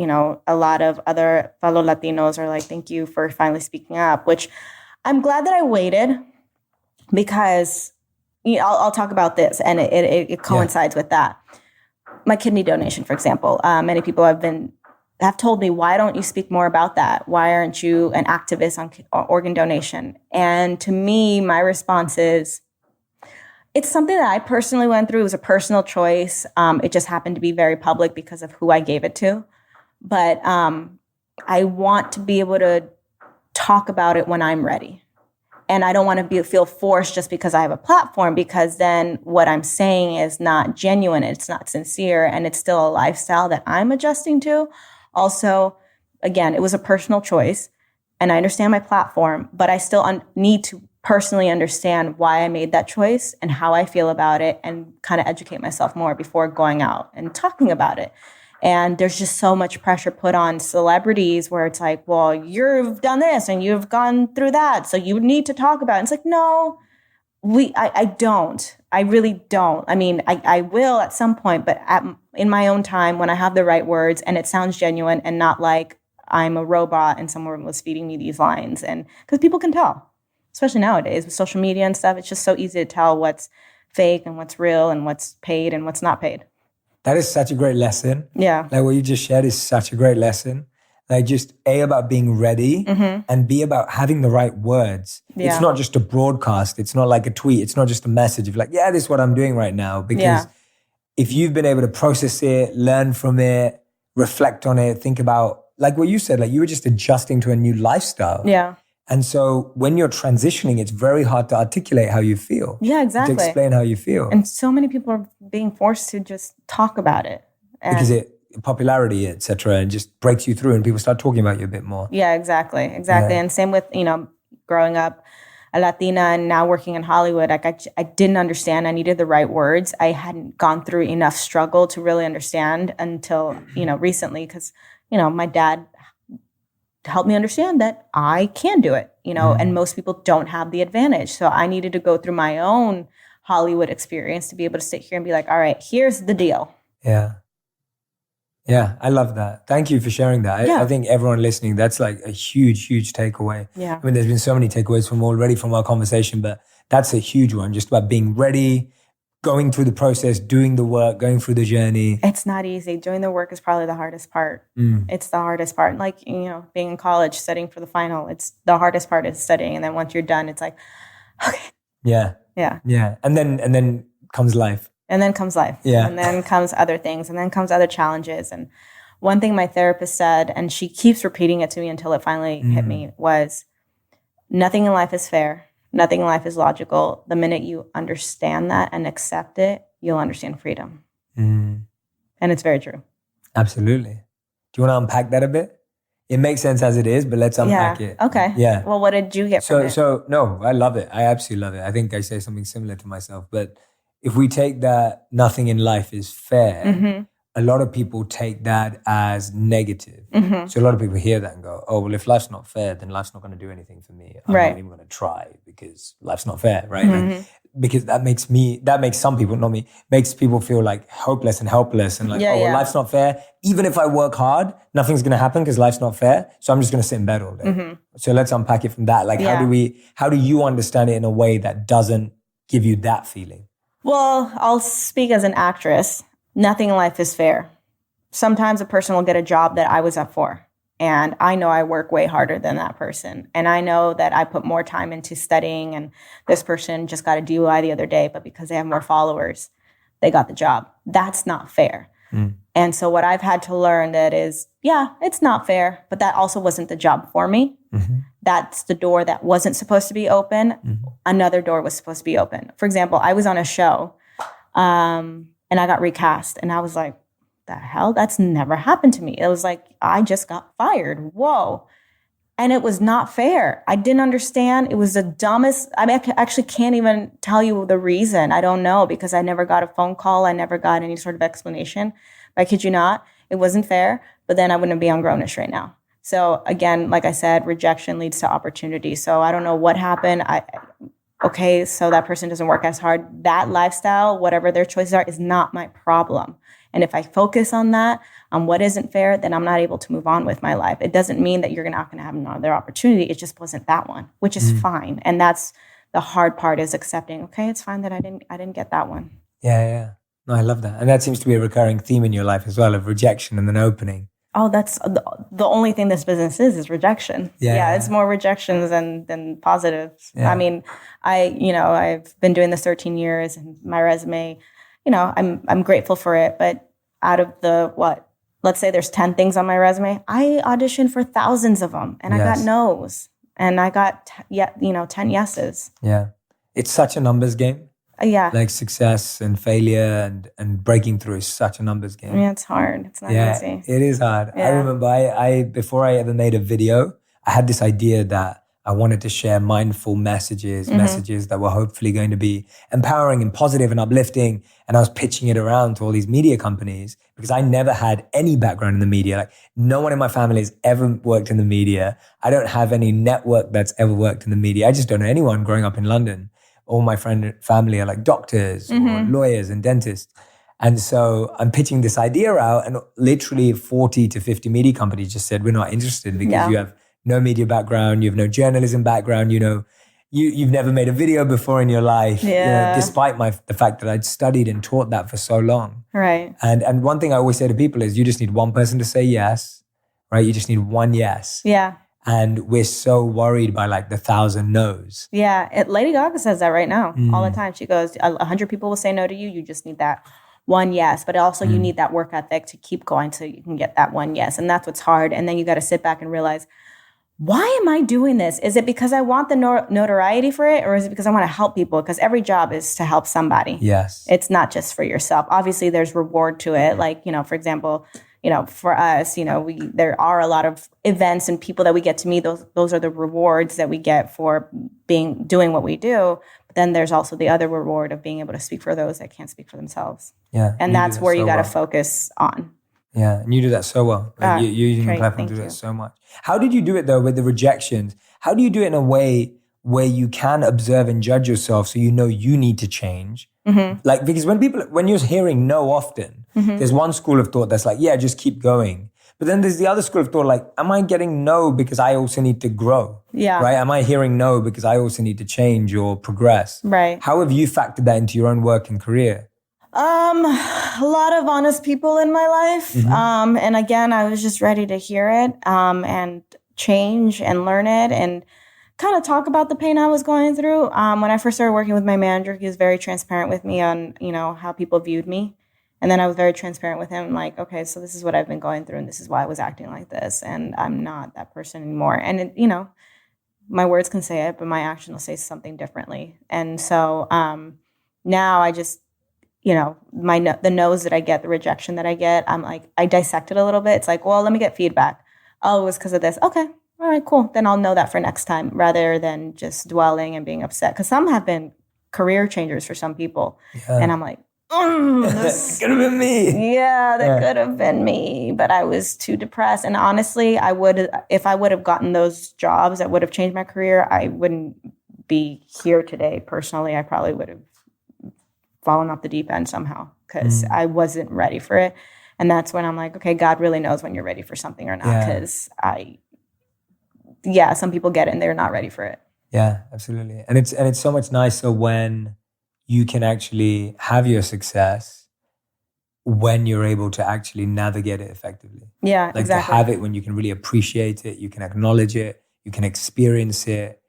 a lot of other fellow Latinos are like, thank you for finally speaking up, which I'm glad that I waited because I'll talk about this and it coincides with that. My kidney donation, for example, many people have told me, why don't you speak more about that? Why aren't you an activist on organ donation? And to me, my response is, it's something that I personally went through. It was a personal choice. It just happened to be very public because of who I gave it to. But I want to be able to talk about it when I'm ready. And I don't want to feel forced just because I have a platform, because then what I'm saying is not genuine, it's not sincere, and it's still a lifestyle that I'm adjusting to. Also, again, it was a personal choice, and I understand my platform, but I still need to personally understand why I made that choice and how I feel about it and kind of educate myself more before going out and talking about it. And there's just so much pressure put on celebrities where it's like, well, you've done this and you've gone through that, so you need to talk about it. And it's like, no, I don't. I really don't. I mean, I will at some point, but in my own time, when I have the right words and it sounds genuine and not like I'm a robot and someone was feeding me these lines. And because people can tell, especially nowadays with social media and stuff, it's just so easy to tell what's fake and what's real and what's paid and what's not paid. That is such a great lesson. Yeah. Like what you just shared is such a great lesson. Like just A, about being ready, and B, about having the right words. Yeah. It's not just a broadcast. It's not like a tweet. It's not just a message of like, yeah, this is what I'm doing right now. Because if you've been able to process it, learn from it, reflect on it, think about, like what you said, like you were just adjusting to a new lifestyle. Yeah. And so when you're transitioning, it's very hard to articulate how you feel. Yeah, exactly. To explain how you feel. And so many people are being forced to just talk about it. Because popularity, et cetera, and just breaks you through and people start talking about you a bit more. Yeah, exactly. Yeah. And same with, growing up a Latina and now working in Hollywood, like I didn't understand. I needed the right words. I hadn't gone through enough struggle to really understand until, recently, because, my dad helped me understand that I can do it, and most people don't have the advantage. So I needed to go through my own Hollywood experience to be able to sit here and be like, all right, here's the deal. Yeah. Yeah, I love that. Thank you for sharing that. I think everyone listening, that's like a huge, huge takeaway. Yeah. I mean, there's been so many takeaways from our conversation, but that's a huge one, just about being ready, going through the process, doing the work, going through the journey. It's not easy. Doing the work is probably the hardest part. It's the hardest part. Like, being in college, studying for the final, it's the hardest part is studying. And then once you're done, it's like, okay. Yeah. Yeah. Yeah. And then comes life. And then comes life. Yeah. And then comes other things. And then comes other challenges. And one thing my therapist said, and she keeps repeating it to me until it finally hit me, was nothing in life is fair. Nothing in life is logical. The minute you understand that and accept it, you'll understand freedom. And it's very true. Absolutely. Do you want to unpack that a bit? It makes sense as it is, but let's unpack it. Okay. Yeah. Well, what did you get from it? So no, I love it. I absolutely love it. I think I say something similar to myself, but if we take that nothing in life is fair, a lot of people take that as negative. So a lot of people hear that and go, oh, well, if life's not fair, then life's not going to do anything for me. I'm not even going to try because life's not fair, right? Like, because that makes some people, not me, makes people feel like hopeless and helpless and like, life's not fair. Even if I work hard, nothing's going to happen because life's not fair. So I'm just going to sit in bed all day. So let's unpack it from that. Like, how do you understand it in a way that doesn't give you that feeling? Well, I'll speak as an actress. Nothing in life is fair. Sometimes a person will get a job that I was up for. And I know I work way harder than that person. And I know that I put more time into studying, and this person just got a DUI the other day, but because they have more followers, they got the job. That's not fair. And so what I've had to learn that is, it's not fair, but that also wasn't the job for me. That's the door that wasn't supposed to be open. Another door was supposed to be open. For example, I was on a show, and I got recast, and I was like, the hell? That's never happened to me. It was like, I just got fired. Whoa. And it was not fair. I didn't understand. It was the dumbest. I mean, I actually can't even tell you the reason. I don't know, because I never got a phone call. I never got any sort of explanation. But I kid you not, it wasn't fair. But then I wouldn't be on Grownish right now. So again, like I said, rejection leads to opportunity. So I don't know what happened. Okay, so that person doesn't work as hard. That lifestyle, whatever their choices are, is not my problem. And if I focus on that, on what isn't fair, then I'm not able to move on with my life. It doesn't mean that you're not going to have another opportunity. It just wasn't that one, which is fine. And that's the hard part, is accepting, okay, it's fine that I didn't get that one. Yeah. No, I love that. And that seems to be a recurring theme in your life as well, of rejection and then opening. Oh, that's the only thing this business is rejection. Yeah, it's more rejections than positives. Yeah. I mean, I've been doing this 13 years, and my resume, I'm grateful for it. But out of let's say there's 10 things on my resume, I auditioned for thousands of them, and I got no's, and I got 10 yeses. Yeah, it's such a numbers game. Yeah. Like success and failure and breaking through is such a numbers game. Yeah, it's hard. It's not easy. It is hard. Yeah. I remember I before I ever made a video, I had this idea that I wanted to share mindful messages that were hopefully going to be empowering and positive and uplifting. And I was pitching it around to all these media companies, because I never had any background in the media. Like, no one in my family has ever worked in the media. I don't have any network that's ever worked in the media. I just don't know anyone growing up in London. All my family are like doctors or lawyers and dentists. And so I'm pitching this idea out, and literally 40 to 50 media companies just said, we're not interested because you have no media background, you have no journalism background, you've never made a video before in your life, despite the fact that I'd studied and taught that for so long. Right. And one thing I always say to people is, you just need one person to say yes, right? You just need one yes. Yeah. And we're so worried by like the 1,000 no's. Yeah. Lady Gaga says that right now all the time. She goes, 100 people will say no to you. You just need that one yes. But also you need that work ethic to keep going so you can get that one yes. And that's what's hard. And then you got to sit back and realize, why am I doing this? Is it because I want the notoriety for it? Or is it because I want to help people? Because every job is to help somebody. Yes. It's not just for yourself. Obviously, there's reward to it. Like, for example, for us, there are a lot of events and people that we get to meet. Those are the rewards that we get for doing what we do. But then there's also the other reward of being able to speak for those that can't speak for themselves. Yeah. And that's where you got to focus on. Yeah, and you do that so well. Like you're using the platform to do that so much. How did you do it though with the rejections? How do you do it in a way where you can observe and judge yourself so you know you need to change? Like, because when you're hearing no often, there's one school of thought that's like, yeah, just keep going. But then there's the other school of thought like, am I getting no because I also need to grow? Yeah. Right? Am I hearing no because I also need to change or progress? Right. How have you factored that into your own work and career? A lot of honest people in my life. And again, I was just ready to hear it and change and learn it and kind of talk about the pain I was going through. When I first started working with my manager, he was very transparent with me on, how people viewed me. And then I was very transparent with him, like, okay, so this is what I've been going through and this is why I was acting like this. And I'm not that person anymore. And, my words can say it, but my action will say something differently. And so now I just, the no's that I get, the rejection that I get, I'm like, I dissect it a little bit. It's like, well, let me get feedback. Oh, it was because of this. Okay. All right, cool. Then I'll know that for next time rather than just dwelling and being upset. Because some have been career changers for some people. Yeah. And I'm like, This could have been me. Yeah, that could have been me, but I was too depressed. And honestly, if I would have gotten those jobs that would have changed my career, I wouldn't be here today. Personally, I probably would have fallen off the deep end somehow because I wasn't ready for it. And that's when I'm like, okay, God really knows when you're ready for something or not. Because some people get it and they're not ready for it. Yeah, absolutely. And it's so much nicer when you can actually have your success when you're able to actually navigate it effectively. Yeah, like exactly. To have it when you can really appreciate it, you can acknowledge it, you can experience it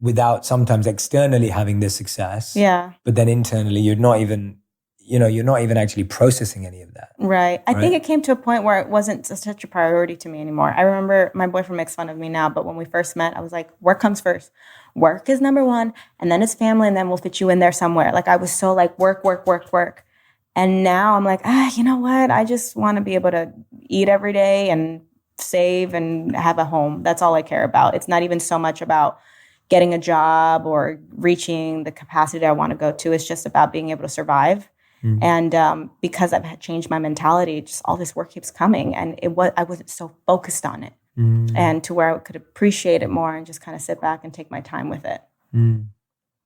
without sometimes externally having the success. Yeah. But then internally, you're not even actually processing any of that. Right. I think it came to a point where it wasn't such a priority to me anymore. I remember my boyfriend makes fun of me now, but when we first met, I was like, work comes first. Work is number one, and then it's family, and then we'll fit you in there somewhere. Like I was so like work. And now I'm like, you know what? I just want to be able to eat every day and save and have a home. That's all I care about. It's not even so much about getting a job or reaching the capacity I want to go to. It's just about being able to survive. And because I've changed my mentality, just all this work keeps coming, and I wasn't so focused on it, and to where I could appreciate it more and just kind of sit back and take my time with it.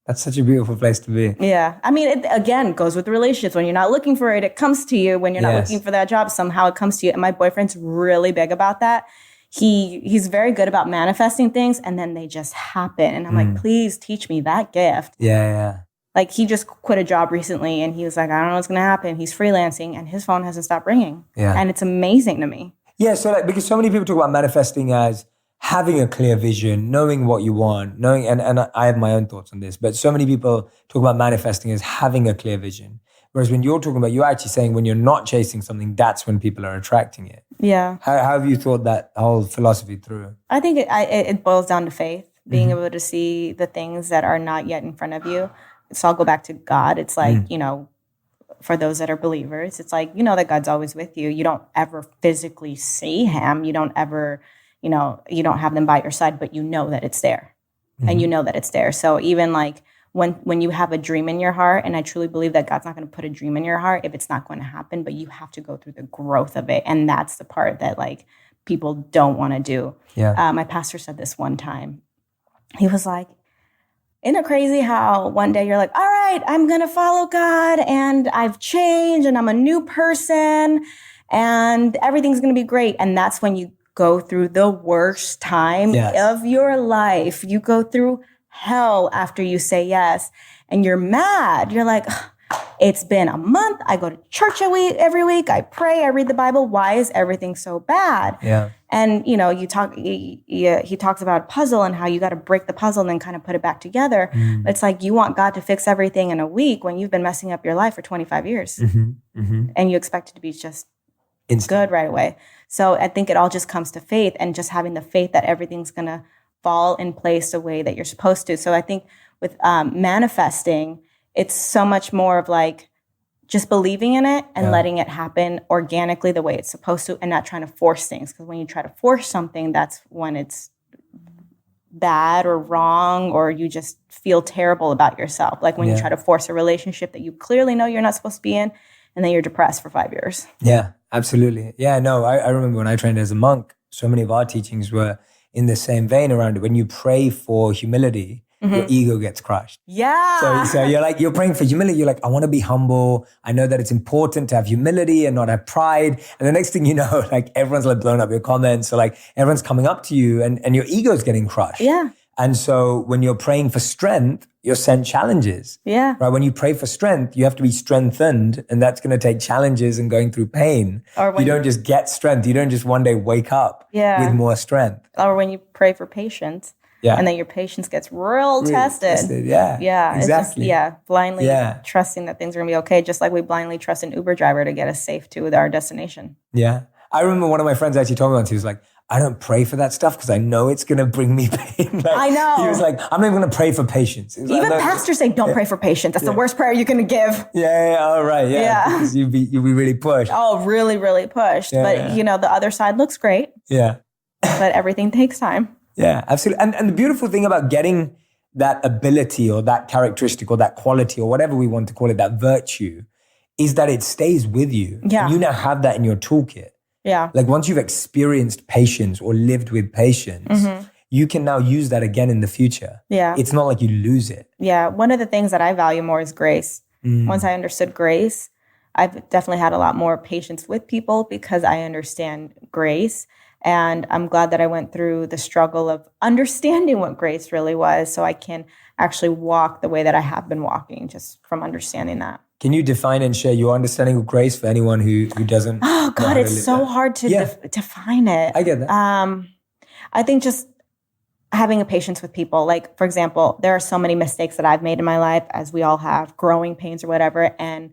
That's such a beautiful place to be. Yeah, I mean, it again goes with relationships. When you're not looking for it, it comes to you. When you're not looking for that job, somehow it comes to you. And my boyfriend's really big about that. He's very good about manifesting things, and then they just happen. And I'm like, please teach me that gift. Yeah. Like he just quit a job recently and he was like, I don't know what's going to happen. He's freelancing and his phone hasn't stopped ringing. Yeah. And it's amazing to me. Yeah. So because so many people talk about manifesting as having a clear vision, knowing what you want, and I have my own thoughts on this, but so many people talk about manifesting as having a clear vision. Whereas when you're talking about, you're actually saying when you're not chasing something, that's when people are attracting it. Yeah. How have you thought that whole philosophy through? I think it boils down to faith, being able to see the things that are not yet in front of you. So I'll go back to God. It's like, for those that are believers, it's like, that God's always with you. You don't ever physically see him. You don't ever, you don't have them by your side, but you know that it's there. And you know that it's there. So even like when you have a dream in your heart, and I truly believe that God's not going to put a dream in your heart if it's not going to happen, but you have to go through the growth of it. And that's the part that like people don't want to do. Yeah. My pastor said this one time. He was like, isn't it crazy how one day you're like, all right, I'm going to follow God and I've changed and I'm a new person and everything's going to be great. And that's when you go through the worst time of your life. You go through hell after you say yes and you're mad. You're like, it's been a month. I go to church every week. I pray. I read the Bible. Why is everything so bad? Yeah. And, he talks about a puzzle and how you got to break the puzzle and then kind of put it back together. It's like you want God to fix everything in a week when you've been messing up your life for 25 years. And you expect it to be just good right away. So I think it all just comes to faith and just having the faith that everything's going to fall in place the way that you're supposed to. So I think with manifesting, it's so much more of like just believing in it and letting it happen organically the way it's supposed to and not trying to force things. Because when you try to force something, that's when it's bad or wrong or you just feel terrible about yourself. Like when you try to force a relationship that you clearly know you're not supposed to be in and then you're depressed for 5 years. Yeah, absolutely. Yeah, no, I remember when I trained as a monk, so many of our teachings were in the same vein around it. When you pray for humility, your ego gets crushed. Yeah. So you're praying for humility. You're like, I want to be humble. I know that it's important to have humility and not have pride. And the next thing you know, like everyone's like blowing up your comments. So like everyone's coming up to you and your ego's getting crushed. Yeah. And so when you're praying for strength, you're sent challenges. Yeah. Right. When you pray for strength, you have to be strengthened, and that's going to take challenges and going through pain. Or you don't just get strength. You don't just one day wake up with more strength. Or when you pray for patience. Yeah. And then your patience gets real tested. Yeah. Yeah. Exactly. It's just, blindly trusting that things are going to be okay, just like we blindly trust an Uber driver to get us safe to our destination. Yeah. I remember one of my friends actually told me once, he was like, I don't pray for that stuff because I know it's going to bring me pain. Like, I know. He was like, I'm not even going to pray for patience. Even like, pastors say, don't pray for patience. That's the worst prayer you can give. Yeah. All right. Yeah. Because you'll be really pushed. Oh, really, really pushed. Yeah, but, the other side looks great. Yeah. But everything takes time. Yeah, absolutely. And the beautiful thing about getting that ability or that characteristic or that quality or whatever we want to call it, that virtue, is that it stays with you. Yeah. And you now have that in your toolkit. Yeah. Like once you've experienced patience or lived with patience, you can now use that again in the future. Yeah. It's not like you lose it. Yeah. One of the things that I value more is grace. Once I understood grace, I've definitely had a lot more patience with people because I understand grace. And I'm glad that I went through the struggle of understanding what grace really was so I can actually walk the way that I have been walking just from understanding that. Can you define and share your understanding of grace for anyone who doesn't? Oh God, it's so hard to define it. I get that. I think just having a patience with people. Like, for example, there are so many mistakes that I've made in my life, as we all have, growing pains or whatever. And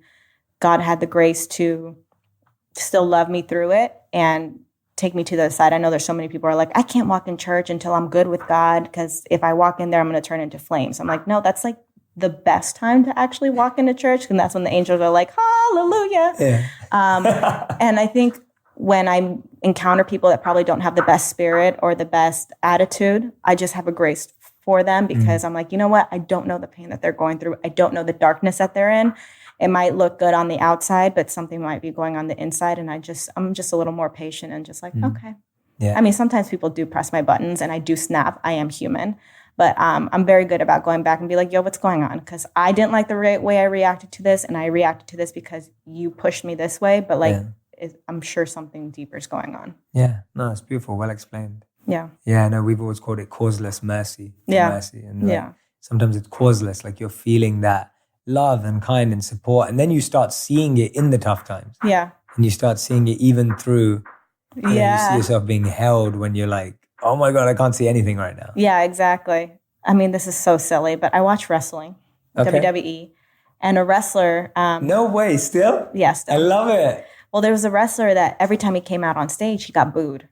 God had the grace to still love me through it and take me to the side. I know there's so many people who are like, I can't walk in church until I'm good with God because if I walk in there, I'm going to turn into flames. I'm like, no, that's like the best time to actually walk into church. And that's when the angels are like, hallelujah. Yeah. And I think when I encounter people that probably don't have the best spirit or the best attitude, I just have a grace for them because I'm like, you know what? I don't know the pain that they're going through. I don't know the darkness that they're in. It might look good on the outside, but something might be going on the inside. And I'm just a little more patient and just like, okay. Yeah. I mean, sometimes people do press my buttons and I do snap. I am human. But I'm very good about going back and be like, yo, what's going on? Because I didn't like the way I reacted to this. And I reacted to this because you pushed me this way. But like, I'm sure something deeper is going on. Yeah. No, it's beautiful. Well explained. Yeah. Yeah. No, we've always called it causeless mercy. Yeah. Mercy. And like, sometimes it's causeless. Like you're feeling that love and kind and support. And then you start seeing it in the tough times. Yeah. And you start seeing it even through, you know, you see yourself being held when you're like, oh my God, I can't see anything right now. Yeah, exactly. I mean, this is so silly, but I watch wrestling, WWE, and a wrestler. No way, still? Yes. I love it. Well, there was a wrestler that every time he came out on stage, he got booed.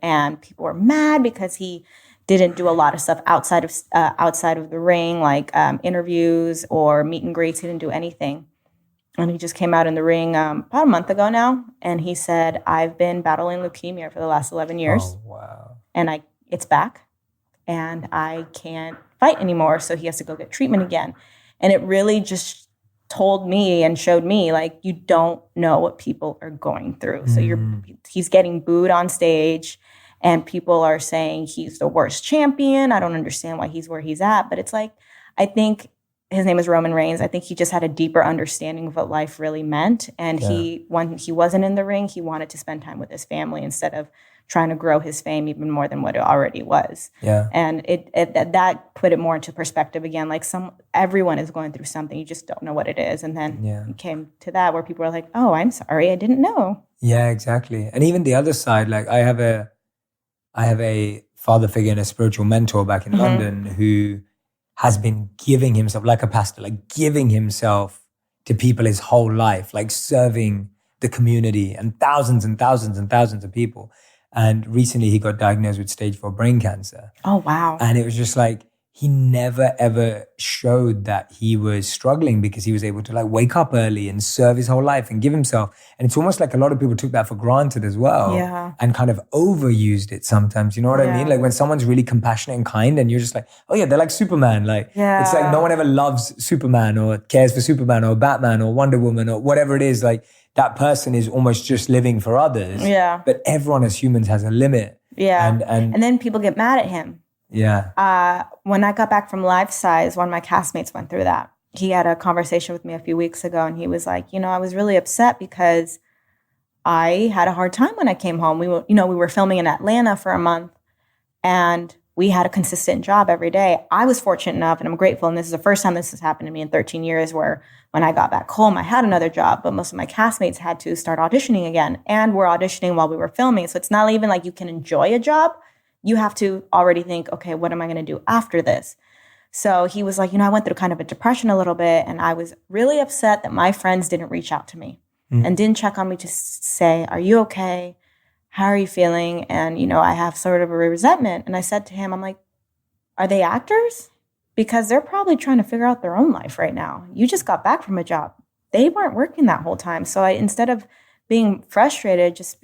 And people were mad because he didn't do a lot of stuff outside of the ring, like interviews or meet and greets. He didn't do anything. And he just came out in the ring about a month ago now. And he said, I've been battling leukemia for the last 11 years. Oh, wow. And it's back. And I can't fight anymore. So he has to go get treatment again. And it really just told me and showed me, like, you don't know what people are going through. So he's getting booed on stage. And people are saying he's the worst champion. I don't understand why he's where he's at. But it's like, I think his name is Roman Reigns. I think he just had a deeper understanding of what life really meant. And when he wasn't in the ring, he wanted to spend time with his family instead of trying to grow his fame even more than what it already was. Yeah. And that put it more into perspective again. Like everyone is going through something. You just don't know what it is. And then it came to that where people are like, oh, I'm sorry. I didn't know. Yeah, exactly. And even the other side, like I have a father figure and a spiritual mentor back in London who has been giving himself, like a pastor, like giving himself to people his whole life, like serving the community and thousands and thousands and thousands of people. And recently he got diagnosed with stage 4 brain cancer. Oh, wow. And it was just like, he never ever showed that he was struggling because he was able to like wake up early and serve his whole life and give himself. And it's almost like a lot of people took that for granted as well. Yeah. And kind of overused it sometimes. You know what I mean? Like when someone's really compassionate and kind and you're just like, oh yeah, they're like Superman. Like it's like no one ever loves Superman or cares for Superman or Batman or Wonder Woman or whatever it is. Like that person is almost just living for others. Yeah. But everyone as humans has a limit. Yeah. And then people get mad at him. Yeah. When I got back from Life Size, one of my castmates went through that. He had a conversation with me a few weeks ago and he was like, I was really upset because I had a hard time when I came home. We were filming in Atlanta for a month and we had a consistent job every day. I was fortunate enough and I'm grateful. And this is the first time this has happened to me in 13 years where when I got back home, I had another job, but most of my castmates had to start auditioning again and we're auditioning while we were filming. So it's not even like you can enjoy a job. You have to already think, okay, what am I going to do after this? So he was like, I went through kind of a depression a little bit and I was really upset that my friends didn't reach out to me and didn't check on me to say, are you okay? How are you feeling? And, I have sort of a resentment. And I said to him, I'm like, are they actors? Because they're probably trying to figure out their own life right now. You just got back from a job. They weren't working that whole time. So instead of being frustrated, just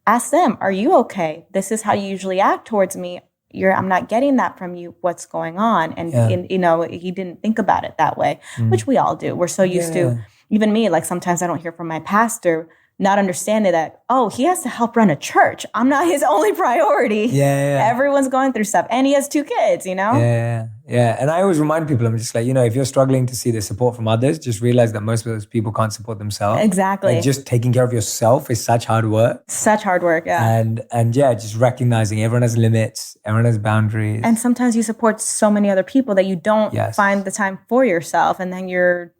ask them, are you okay? This is how you usually act towards me. I'm not getting that from you. What's going on? And, he didn't think about it that way, which we all do. We're so used to even me, like sometimes I don't hear from my pastor, not understanding that, oh, he has to help run a church. I'm not his only priority. Yeah. Everyone's going through stuff. And he has 2 kids, you know? Yeah. And I always remind people, I'm just like, if you're struggling to see the support from others, just realize that most of those people can't support themselves. Exactly. Like just taking care of yourself is such hard work. Such hard work, yeah. And yeah, just recognizing everyone has limits, everyone has boundaries. And sometimes you support so many other people that you don't find the time for yourself. And then you're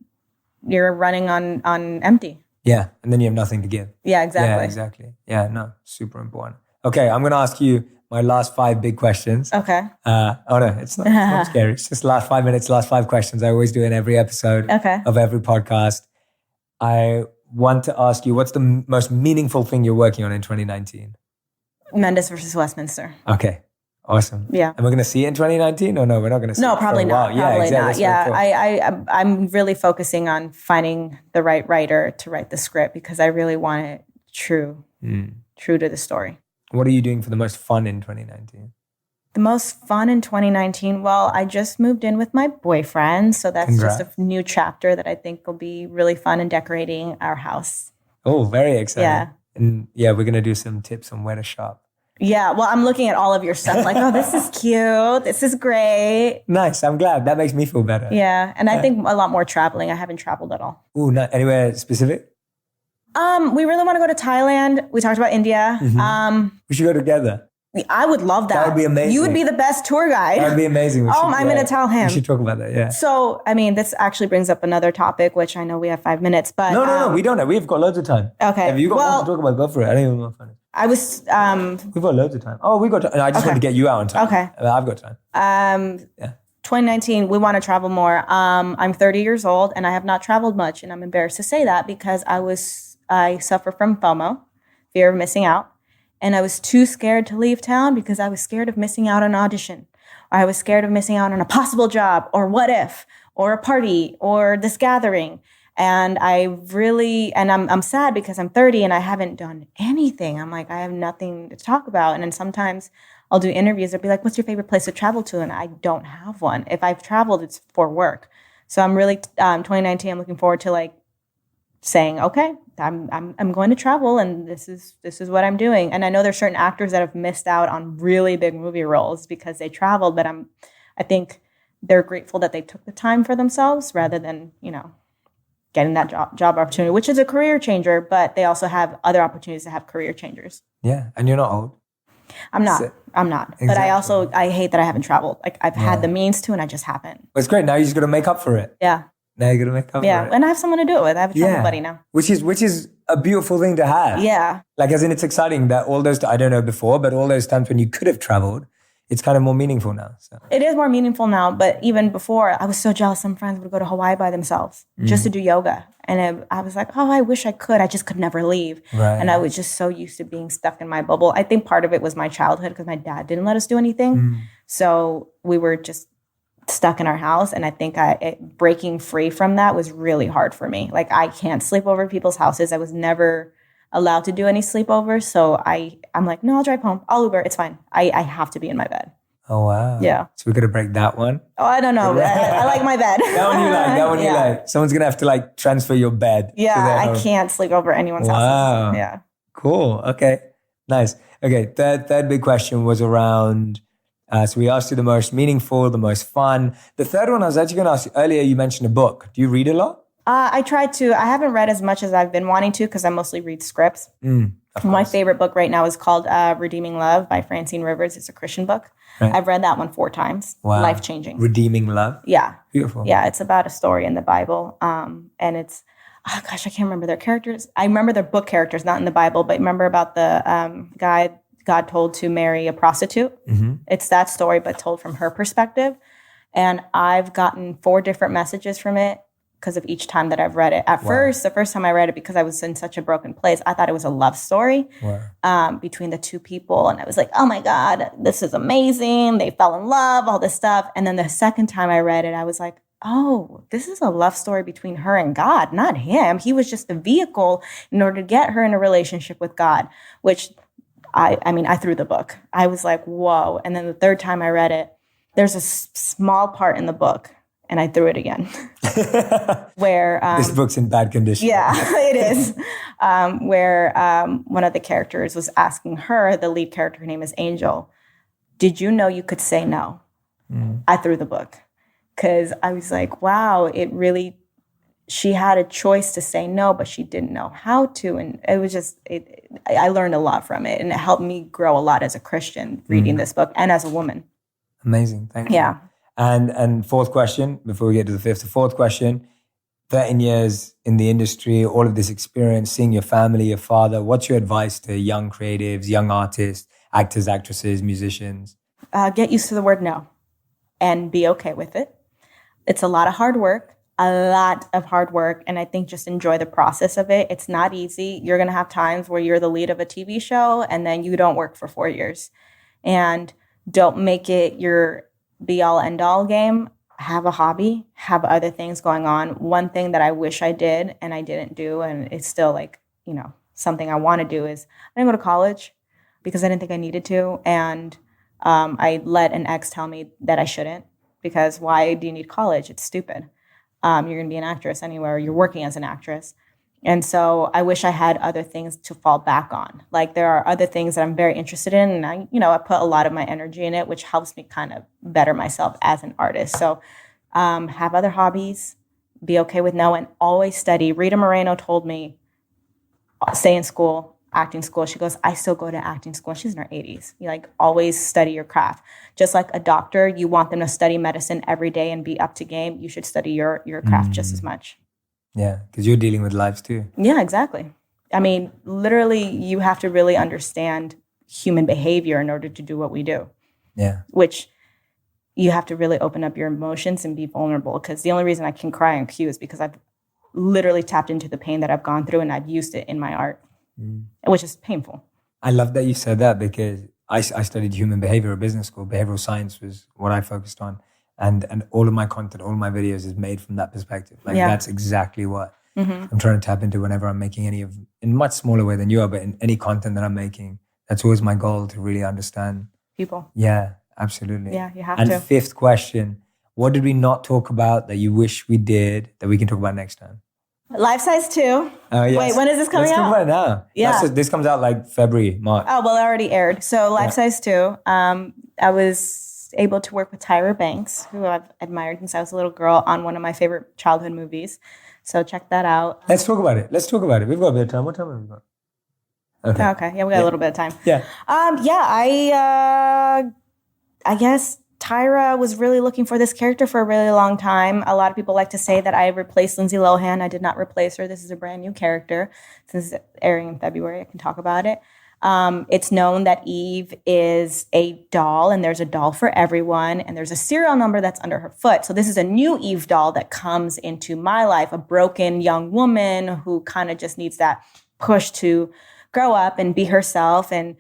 running on empty. Yeah. And then you have nothing to give. Yeah, exactly. Yeah, exactly. Yeah, no, super important. Okay, I'm going to ask you my last 5 big questions. Okay. Oh no, it's not scary. It's just last 5 minutes, last 5 questions. I always do in every episode of every podcast. I want to ask you, what's the most meaningful thing you're working on in 2019? Mendez versus Westminster. Okay. Awesome. Yeah. And we're going to see it in 2019 or no, we're not going to see it? No, probably not. Yeah, probably exactly. not. Yeah. I'm really focusing on finding the right writer to write the script because I really want it true to the story. What are you doing for the most fun in 2019? The most fun in 2019? Well, I just moved in with my boyfriend. So that's just a new chapter that I think will be really fun in decorating our house. Oh, very exciting. Yeah. And yeah, we're going to do some tips on where to shop. Yeah, well, I'm looking at all of your stuff like, oh, this is cute. This is great. Nice. I'm glad. That makes me feel better. Yeah, and I think a lot more traveling. I haven't traveled at all. Ooh, not anywhere specific? We really want to go to Thailand. We talked about India. We should go together. I would love that. That would be amazing. You would be the best tour guide. That would be amazing. I'm going to tell him. We should talk about that, yeah. So, I mean, this actually brings up another topic, which I know we have 5 minutes, but... No, we don't have. We've got loads of time. Okay. If you got more to talk about, go for it. I don't even know if I was... We've got loads of time. Oh, we got time. I just want to get you out on time. Okay. I've got time. 2019, we want to travel more. I'm 30 years old, and I have not traveled much, and I'm embarrassed to say that because I suffer from FOMO, fear of missing out. And I was too scared to leave town because I was scared of missing out on an audition. Or I was scared of missing out on a possible job or what if or a party or this gathering. And I'm sad because I'm 30 and I haven't done anything. I'm like, I have nothing to talk about. And then sometimes I'll do interviews. They'll be like, what's your favorite place to travel to? And I don't have one. If I've traveled, it's for work. So I'm really, 2019, I'm looking forward to like saying, okay, I'm going to travel and this is what I'm doing. And I know there's certain actors that have missed out on really big movie roles because they traveled, but I think they're grateful that they took the time for themselves rather than, getting that job opportunity, which is a career changer, but they also have other opportunities to have career changers. Yeah. And you're not old. I'm not. Exactly. But I hate that I haven't traveled. Like I've had the means to, and I just haven't. Well, it's great. Now you just got to make up for it. Yeah. Now you're going to make up for it. Yeah. And I have someone to do it with. I have a travel buddy now. Which is a beautiful thing to have. Yeah. Like as in it's exciting that all those, I don't know before, but all those times when you could have traveled, it's kind of more meaningful now. So. It is more meaningful now, but even before, I was so jealous. Some friends would go to Hawaii by themselves just to do yoga. And I was like, oh, I wish I could. I just could never leave. Right. And I was just so used to being stuck in my bubble. I think part of it was my childhood because my dad didn't let us do anything. So we were just stuck in our house. And I think breaking free from that was really hard for me. Like I can't sleep over at people's houses. I was never allowed to do any sleepovers. So I'm like, no, I'll drive home. I'll Uber. It's fine. I have to be in my bed. Oh, wow. Yeah. So we're going to break that one. Oh, I don't know. I like my bed. That one you like. Someone's going to have to like transfer your bed. Yeah. I can't sleep over anyone's house. Yeah. Cool. Okay. Nice. Okay. Third big question was around, so we asked you the most meaningful, the most fun. The third one I was actually going to ask you earlier, you mentioned a book. Do you read a lot? I try to. I haven't read as much as I've been wanting to because I mostly read scripts. My favorite book right now is called Redeeming Love by Francine Rivers. It's a Christian book. Right. I've read that one 4 times. Wow. Life-changing. Redeeming Love? Yeah. Beautiful. Yeah, it's about a story in the Bible. And it's, I can't remember their characters. I remember their book characters, not in the Bible, but remember about the guy God told to marry a prostitute. It's that story, but told from her perspective. And I've gotten 4 different messages from it because of each time that I've read it. First, the first time I read it, because I was in such a broken place, I thought it was a love story between the 2 people. And I was like, oh my God, this is amazing. They fell in love, all this stuff. And then the second time I read it, I was like, oh, this is a love story between her and God, not him. He was just a vehicle in order to get her in a relationship with God, which I threw the book. I was like, whoa. And then the third time I read it, there's a small part in the book. and I threw it again. Where this book's in bad condition. Yeah, it is. Where one of the characters was asking her, the lead character, her name is Angel, did you know you could say no? I threw the book because I was like, wow, she had a choice to say no, but she didn't know how to. And it was just, I learned a lot from it, and it helped me grow a lot as a Christian reading this book and as a woman. Amazing. Thank you. Yeah. And fourth question, before we get to the fifth, the fourth question, 13 years in the industry, all of this experience, seeing your family, your father, what's your advice to young creatives, young artists, actors, actresses, musicians? Get used to the word no and be okay with it. It's a lot of hard work, and I think just enjoy the process of it. It's not easy. You're going to have times where you're the lead of a TV show and then you don't work for 4 years. And don't make it your be-all, end-all game. Have a hobby, have other things going on. One thing that I wish I did and I didn't do, and it's still something I want to do, is I didn't go to college because I didn't think I needed to. And I let an ex tell me that I shouldn't, because why do you need college? It's stupid. You're going to be an actress anywhere. You're working as an actress. And so I wish I had other things to fall back on. Like, there are other things that I'm very interested in, and I put a lot of my energy in it, which helps me kind of better myself as an artist. So have other hobbies, be okay with no, and always study. Rita Moreno told me, stay in school, acting school. She goes, I still go to acting school. She's in her 80s. You always study your craft. Just like a doctor, you want them to study medicine every day and be up to game. You should study your craft just as much. Yeah, because you're dealing with lives too. Yeah, exactly. I mean, literally, you have to really understand human behavior in order to do what we do. Yeah. Which you have to really open up your emotions and be vulnerable, because the only reason I can cry on cue is because I've literally tapped into the pain that I've gone through and I've used it in my art, which is painful. I love that you said that, because I studied human behavior at business school. Behavioral science was what I focused on. And all of my content, all of my videos is made from that perspective. That's exactly what I'm trying to tap into whenever I'm making in much smaller way than you are, but in any content that I'm making. That's always my goal, to really understand people. Yeah, absolutely. Yeah, you have to. And fifth question, what did we not talk about that you wish we did that we can talk about next time? Life Size 2. Oh, yes. Wait, when is this coming out? Let's talk about it now. Yeah. This comes out like February, March. Oh, well, it already aired. So Life Size 2, I was able to work with Tyra Banks, who I've admired since I was a little girl, on one of my favorite childhood movies. So check that out. Let's talk about it. We've got a bit of time. What time have we got? Okay. Yeah, we got a little bit of time. Yeah. I guess Tyra was really looking for this character for a really long time. A lot of people like to say that I replaced Lindsay Lohan. I did not replace her. This is a brand new character. Since it's airing in February, I can talk about it. It's known that Eve is a doll, and there's a doll for everyone, and there's a serial number that's under her foot. So this is a new Eve doll that comes into my life, a broken young woman who kind of just needs that push to grow up and be herself and,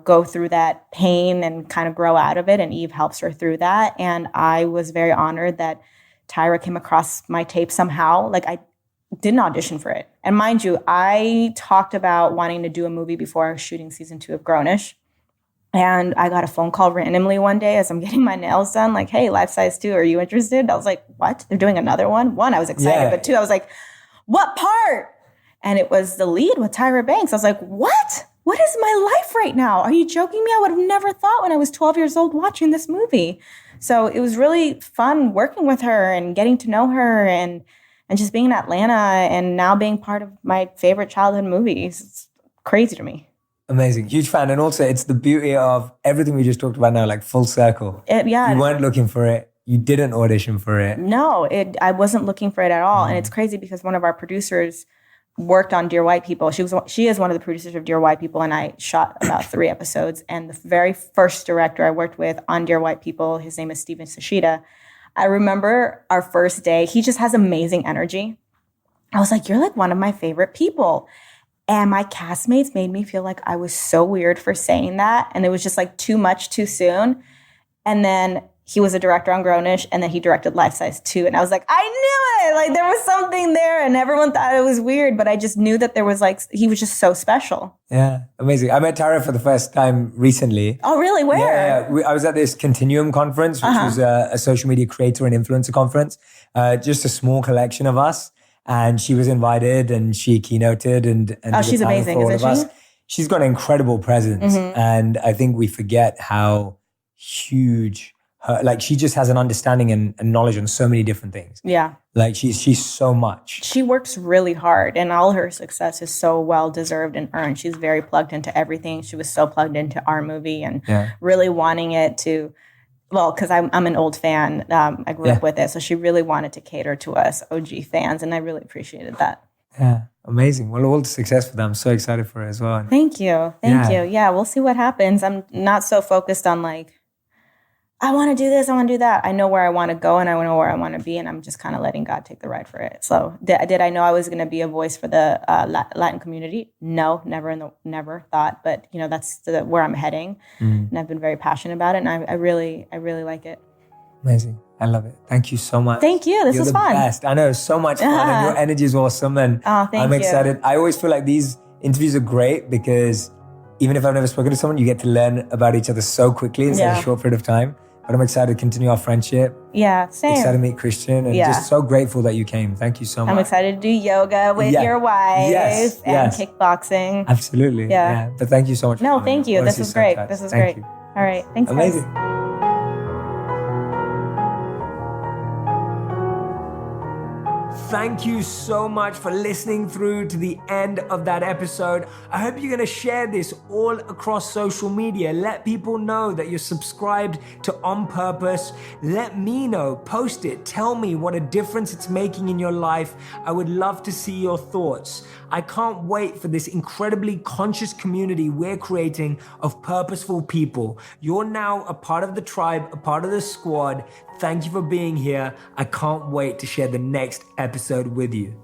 go through that pain and kind of grow out of it. And Eve helps her through that. And I was very honored that Tyra came across my tape somehow. I didn't audition for it. And mind you, I talked about wanting to do a movie before I was shooting season 2 of Grownish. And I got a phone call randomly one day as I'm getting my nails done, like, hey, Life Size 2, are you interested? I was like, what? They're doing another one? One, I was excited, but two, I was like, what part? And it was the lead with Tyra Banks. I was like, what? What is my life right now? Are you joking me? I would have never thought when I was 12 years old watching this movie. So it was really fun working with her and getting to know her and just being in Atlanta and now being part of my favorite childhood movies. It's crazy to me. Amazing. Huge fan. And also it's the beauty of everything we just talked about now, like full circle. You weren't looking for it. You didn't audition for it. No, I wasn't looking for it at all. And it's crazy because one of our producers worked on Dear White People. She is one of the producers of Dear White People, and I shot about 3 episodes. And the very first director I worked with on Dear White People, his name is Steven Sashida. I remember our first day. He just has amazing energy. I was like, you're like one of my favorite people. And my castmates made me feel like I was so weird for saying that. And it was just like too much too soon. And then he was a director on Grownish, and then he directed Life Size 2. And I was like, I knew it! Like, there was something there, and everyone thought it was weird, but I just knew that there was like, he was just so special. Yeah, amazing. I met Tara for the first time recently. Oh, really? Where? Yeah. I was at this Continuum conference, which was a social media creator and influencer conference. Just a small collection of us. And she was invited and she keynoted and she's amazing, isn't she? She's got an incredible presence. And I think we forget how huge she just has an understanding and knowledge on so many different things. Yeah. Like she's so much. She works really hard, and all her success is so well deserved and earned. She's very plugged into everything. She was so plugged into our movie and really wanting it to, well, because I'm an old fan. I grew up with it. So she really wanted to cater to us OG fans, and I really appreciated that. Yeah. Amazing. Well, all the success for them. I'm so excited for her as well. Thank you. Thank you. Yeah, we'll see what happens. I'm not so focused on like, I want to do this, I want to do that. I know where I want to go and I know where I want to be, and I'm just kind of letting God take the ride for it. So did I know I was going to be a voice for the Latin community? No, never thought. But that's where I'm heading, and I've been very passionate about it, and I really like it. Amazing. I love it. Thank you so much. Thank you. This was fun. You're the best. I know, so much fun, and your energy is awesome, and I'm excited. I always feel like these interviews are great because even if I've never spoken to someone, you get to learn about each other so quickly in such a short period of time. But I'm excited to continue our friendship. Yeah, same. Excited to meet Christian and just so grateful that you came. Thank you so much. I'm excited to do yoga with your wife and kickboxing. Absolutely. Yeah. But thank you so much. No, thank you. This was great. This was great. You. All right. Thanks, amazing. Guys. Thank you so much for listening through to the end of that episode. I hope you're going to share this all across social media. Let people know that you're subscribed to On Purpose. Let me know. Post it. Tell me what a difference it's making in your life. I would love to see your thoughts. I can't wait for this incredibly conscious community we're creating of purposeful people. You're now a part of the tribe, a part of the squad. Thank you for being here. I can't wait to share the next episode with you.